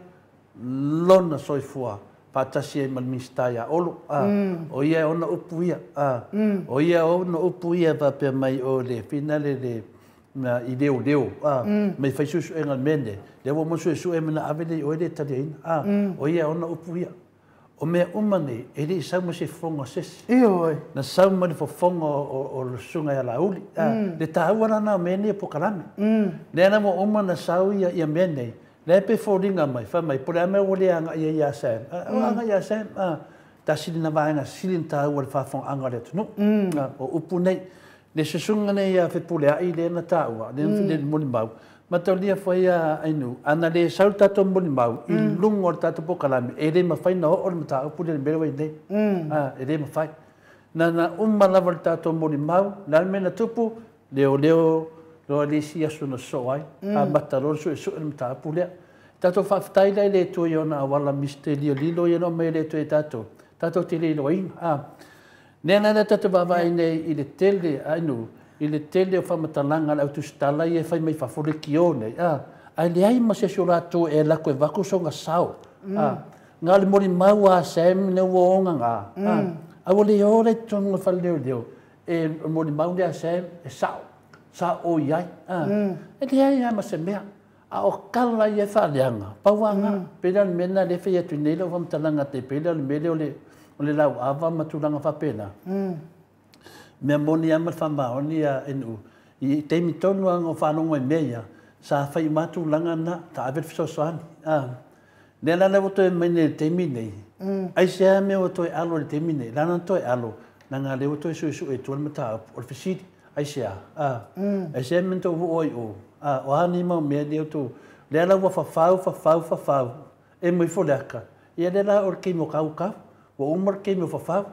lona soifua. Patasi e malmistai a olo. O ia ona upu ia. O ia ona upu ia va pe mai o le finale le i leo. Mai fai susu e ngal mene. Le wo mosu e su e mena avele o ele tali ina. O ia ona upu ia. O mea umane e le sau ma se fonga sesi. Na sau ma le fonga o le sunga ia lauli. Le tahuana na mene po kalame. Le ana mo umana sau ia mene. Le pe foringa mai, fa mai por ame o le anga ia sem. Anga ia sem. Ta silina vainga silinta o le fa fon anga le tunu. O upu nei le sesunga nei ia fe pule ai le na taua, le le moni mau. Ma to lia foi ainu, ana le sauta to moni mau, i lungo ta to pokalami, e le mafai na o le mata o pule le belo nei. E le mafai. Na umma la volta to moni mau, la mena tupu leo lo le sia sono soai a mataro so le mata pule tato faftai le to yona wala misterio lilo yona me le to tato te le loin nena na tato baba ine i le tele ainu i le tele fa matalanga la autostala e fai mai fa forekione ai le ai ma se surato e la ko vaku so nga sao ngal mori maua sem ne wonga nga a wole ore tonga fa leo e mori maua sem e sao sa o iai. E te ai ama se mea. A o kala ia whaleanga. Pauanga. Pera le mena le whai atu nei lau whamtalanga te pera le mele o le lau awa matulanga whapena. Mea moni ama whamaoni a enu. I teimi tonu anga o whanonga i mea. Sa whai matulanga na ta avet fisosoani. Le la o to mai ne te mine. Ai se me o to alo le te mine. La no to alo. Na nga le o to su e to mata o fisiti. Ai se a. Ai se me to oi o. O ani mo me le to. Le la o fa fa. E mo fo leka. Ia le la o ke mo kau kau. O umar ke mo fa fa.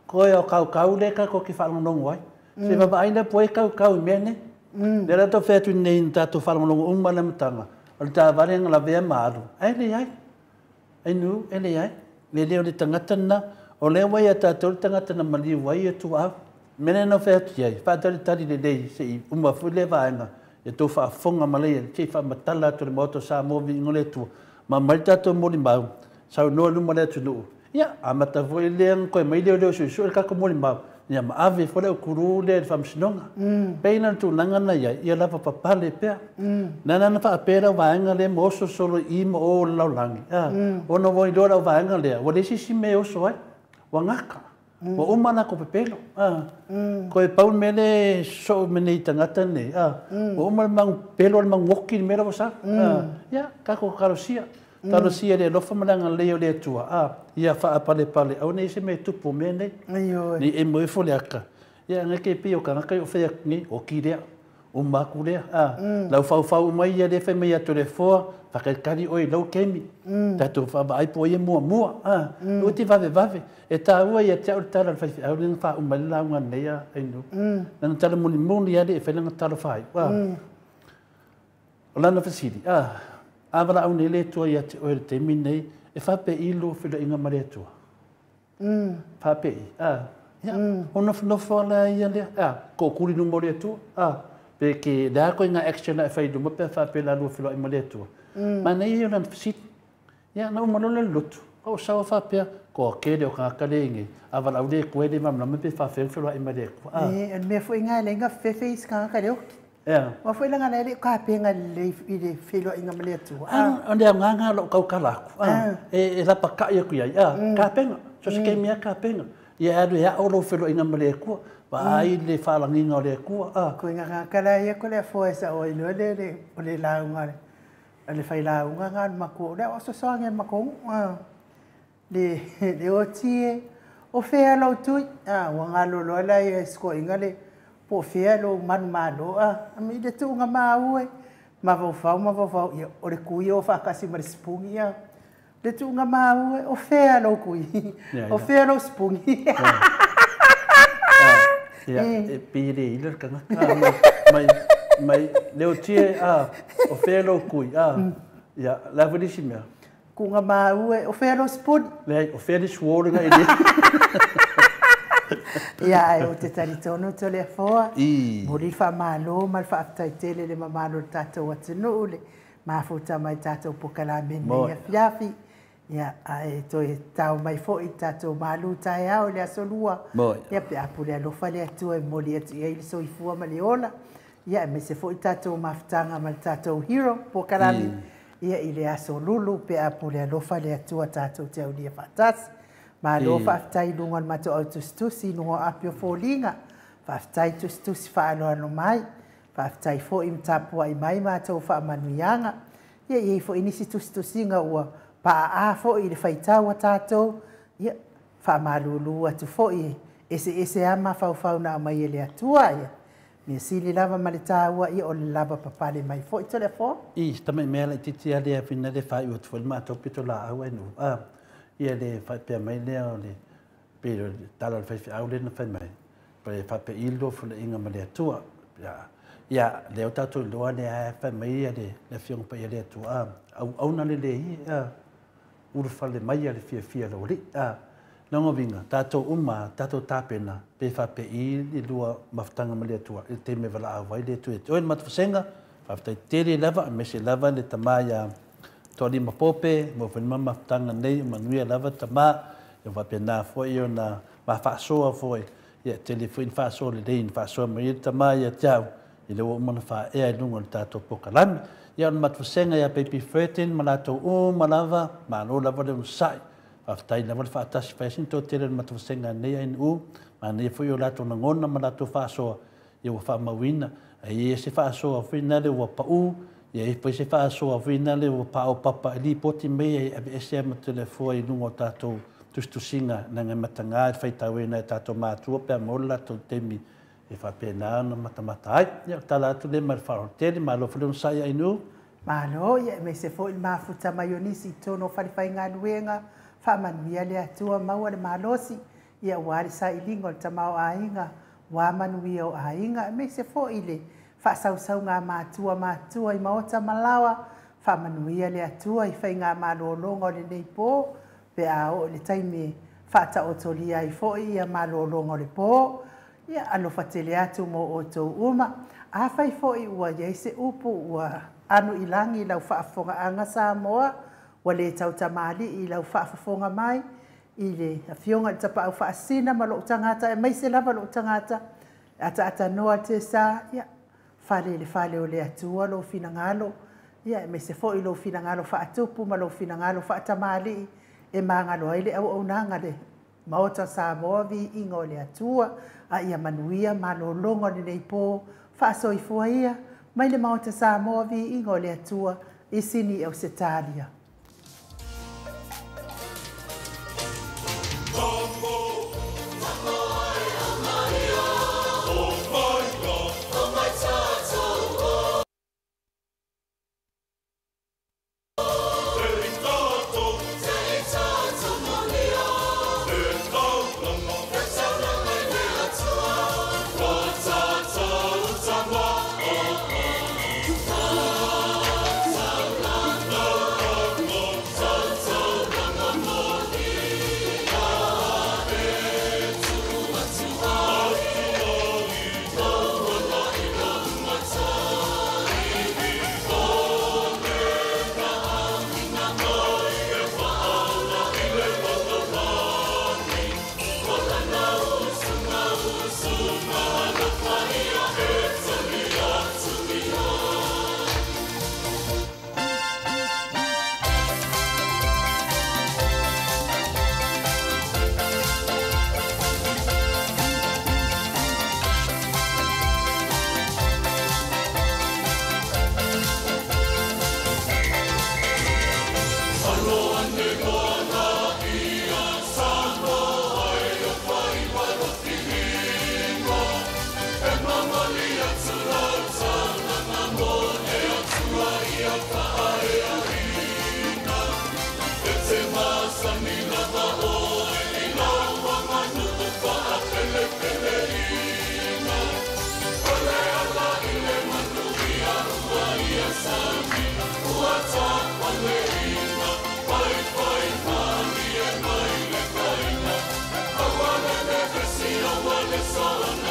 Ko e o kau le ka ko ki fa no ngoi. Se va ainda po e kau me ne. Le la to fe tu nei ta to fa no umar na mtanga. O ta vale nga la vea maru. Ai le ai. Ai nu, ele ai. Le leo le tangata na. O leo wai ata tol tangata na mali wai e tu au. Mene no whea tu iai. Whaatari tari le lei se i uma fule vaenga. E tō whaafonga malaya. Te wha matala to le moto sa movi ingole tu. Ma marita to mori mau. Sau noa luma lea tu nuu. Ia, a mata voi leang koe mai leo su e kako mori mau. Ia ma ave fole o kuru le whamsinonga. Peina tu nangana iai. Ia lava papale pea. Nana na whaapera vaenga le moso solo i mo o laulangi. Ono voi dora o vaenga lea. Wa lesi si me oso ai. Wa ngaka. Wa umana ko pepelo. Ko e pau mele so mene i tangata ne. Wa umana mang pelo mang woki mera wasa. Ia, kako karosia. Karosia le lofa malanga leo le tua. Ia whaapale pale. Au nei se me tupu mene. Ni e mo e fole aka. Ia ngake pio ka ngakai o whea ni o ki rea. O maku lea. Lau whau mai ia le whai atu le foa. Whakaikari oi lau kemi. Tato whaba aipo ia mua. O te vave. E tā ua ia te aurutara le whai au ringa wha umalila unga nea ainu. Nana tala muni ia le e whailanga tala whai. O lana whasiri. Awara au nei le tua ia te oere te minei. E whape ilo whila inga mare tua. Whape i. Ona whanofo ala ia lea. Ko kuri no more tua. Pe ke rea koe ngā action na e whai duma pe whape la lua whila inga mare tua. Ma nei ia lana whasiri. Ia na umalole lutu. O sawa whapea. Ko kere o kakare ingi. Awara au le koe le mamlama pe whape whila inga mare tua. E me fo inga le inga whewhe is kakare o. Wa foi langa le ka penga le ile filo inga male tu. Onde nganga lo kau kalaku. E la paka ia ku ia. Ka penga. So se kemia ka penga. Ia adu ia o lo filo inga male ku. Ba ai le falangi nga le ku. Ko inga kala ia ko le fo esa o ilo le la unga. Le fai la unga nga mako. Le o so songa mako. Le o tie o fe lo tu. Wa nga lo la ia sko inga le po fea lo manu ami de tu nga maue ma vau ia o le kui o whakasi ma le spungi ia de tu nga maue o fea lo kui o fea lo spungi ia e pire iler kanga mai leo tie o fea lo kui ia la vadisi mea ku nga maue o fea lo spungi le o fea di suore nga ele Ia o te taritono to le foa. Mori fa malo mal fa taitele le mamalo tato watino le mafuta mai tato pokala mene ia fiafi. Ia ai to e tau mai fo i tato malu tai au le asolua. Ia pe apule alo fale atu e moli atu ia il so i fua maleola. Ia me se fo i tato maftanga mal tato hero pokala. Ia ile asolulu pe apule alo fale atu tato te au dia fatasi. Ma lo whaftai lungan mato au tustusi nungo apio fōlinga. Whaftai tustusi whaano ano mai. Whaftai fo im tapua i mai mato whaamanuianga. Ia iei fo inisi tustusinga ua paa a fo i le whaitaua tātou. Ia whaamalulu atu fo i ese ama whau na mai ele atua ia. Mea sili lava ma le tāua ia o le lava papale mai fo i tole fo. Tamai mea la titi a lea pina le whai ua tuwali mato pito la au enu. Ia le whapea mai lea o le pero tala le whaiwhi au le na whai mai. Pa le whapea ilo fula inga ma le atua. Ia leo tātou loa le ae whai mai ia le whiong pa ia le atua. Au na le i uru whale mai a le fia lo li. Nango vinga, tātou tātou tāpena pe whapea i lua maftanga ma le atua. I te me wala awai le atua. Oen matawhasenga, whaftai tere lava, me se lava le tamaya Tori mapope, mo whanima maftanga nei, manuia lava tama, e wapea nā fwoi o nā mawhaasoa fwoi. Ia telefoin whaasoa le rein, whaasoa mai tama ia tiau, i lewa umana wha ea lunga le tātou pokalami. Ia on matwasenga ia pepi whetin, malatou malava, mano lava le unsai. Whaftai lava le whaatasi whaisin tō tere le matwasenga nei ain ma nei fwoi o lato nangona malatou whaasoa, ia wa whaamawina. E se whaasoa whina le ua pau, Ia pois se faasoavina le ua paʻaopapa i lipoti mea i avesea ma telefua i luga o tatou tustusiga na gai matagā e faitauina e tatou matua pe mo latou temi e faapena ona matamata ai ia tala atu le ma le faaolotele malofa le ona saʻiainu Malo, ia me se fo il mafuta maionisi tono falifaiga luenga faamanuia le atua maua le malosi ia ua le saʻiliga o le tamao aiga ua manuia o aiga me se fo i le faasausauga matua i maota malawa faamanuia le atua i faiga malōloga o lenei pō pe a o le taimi faataʻotolia ai foʻi ia malōloga o le pō ia alofa tele atu mo outou uma afai foʻi ua iai se upu ua anu i lagi i lau faafogaaga Samoa ua lē tautamālii i lau faafofoga mai i le afioga le tapaʻau faasina ma loʻu tagata e maise lava loʻu tagata ataatanoa te sa ia fale o le atua lo finagalo ia me se foʻi lo finagalo faatupu ma lo finagalo faatamālii e magalo ai le auaunaga le maota Samoa viiga o le atua a ia manuia malōloga o lenei pō faasoifua ia mai le maota Samoa viiga o le atua i sini Ausetalia. Solo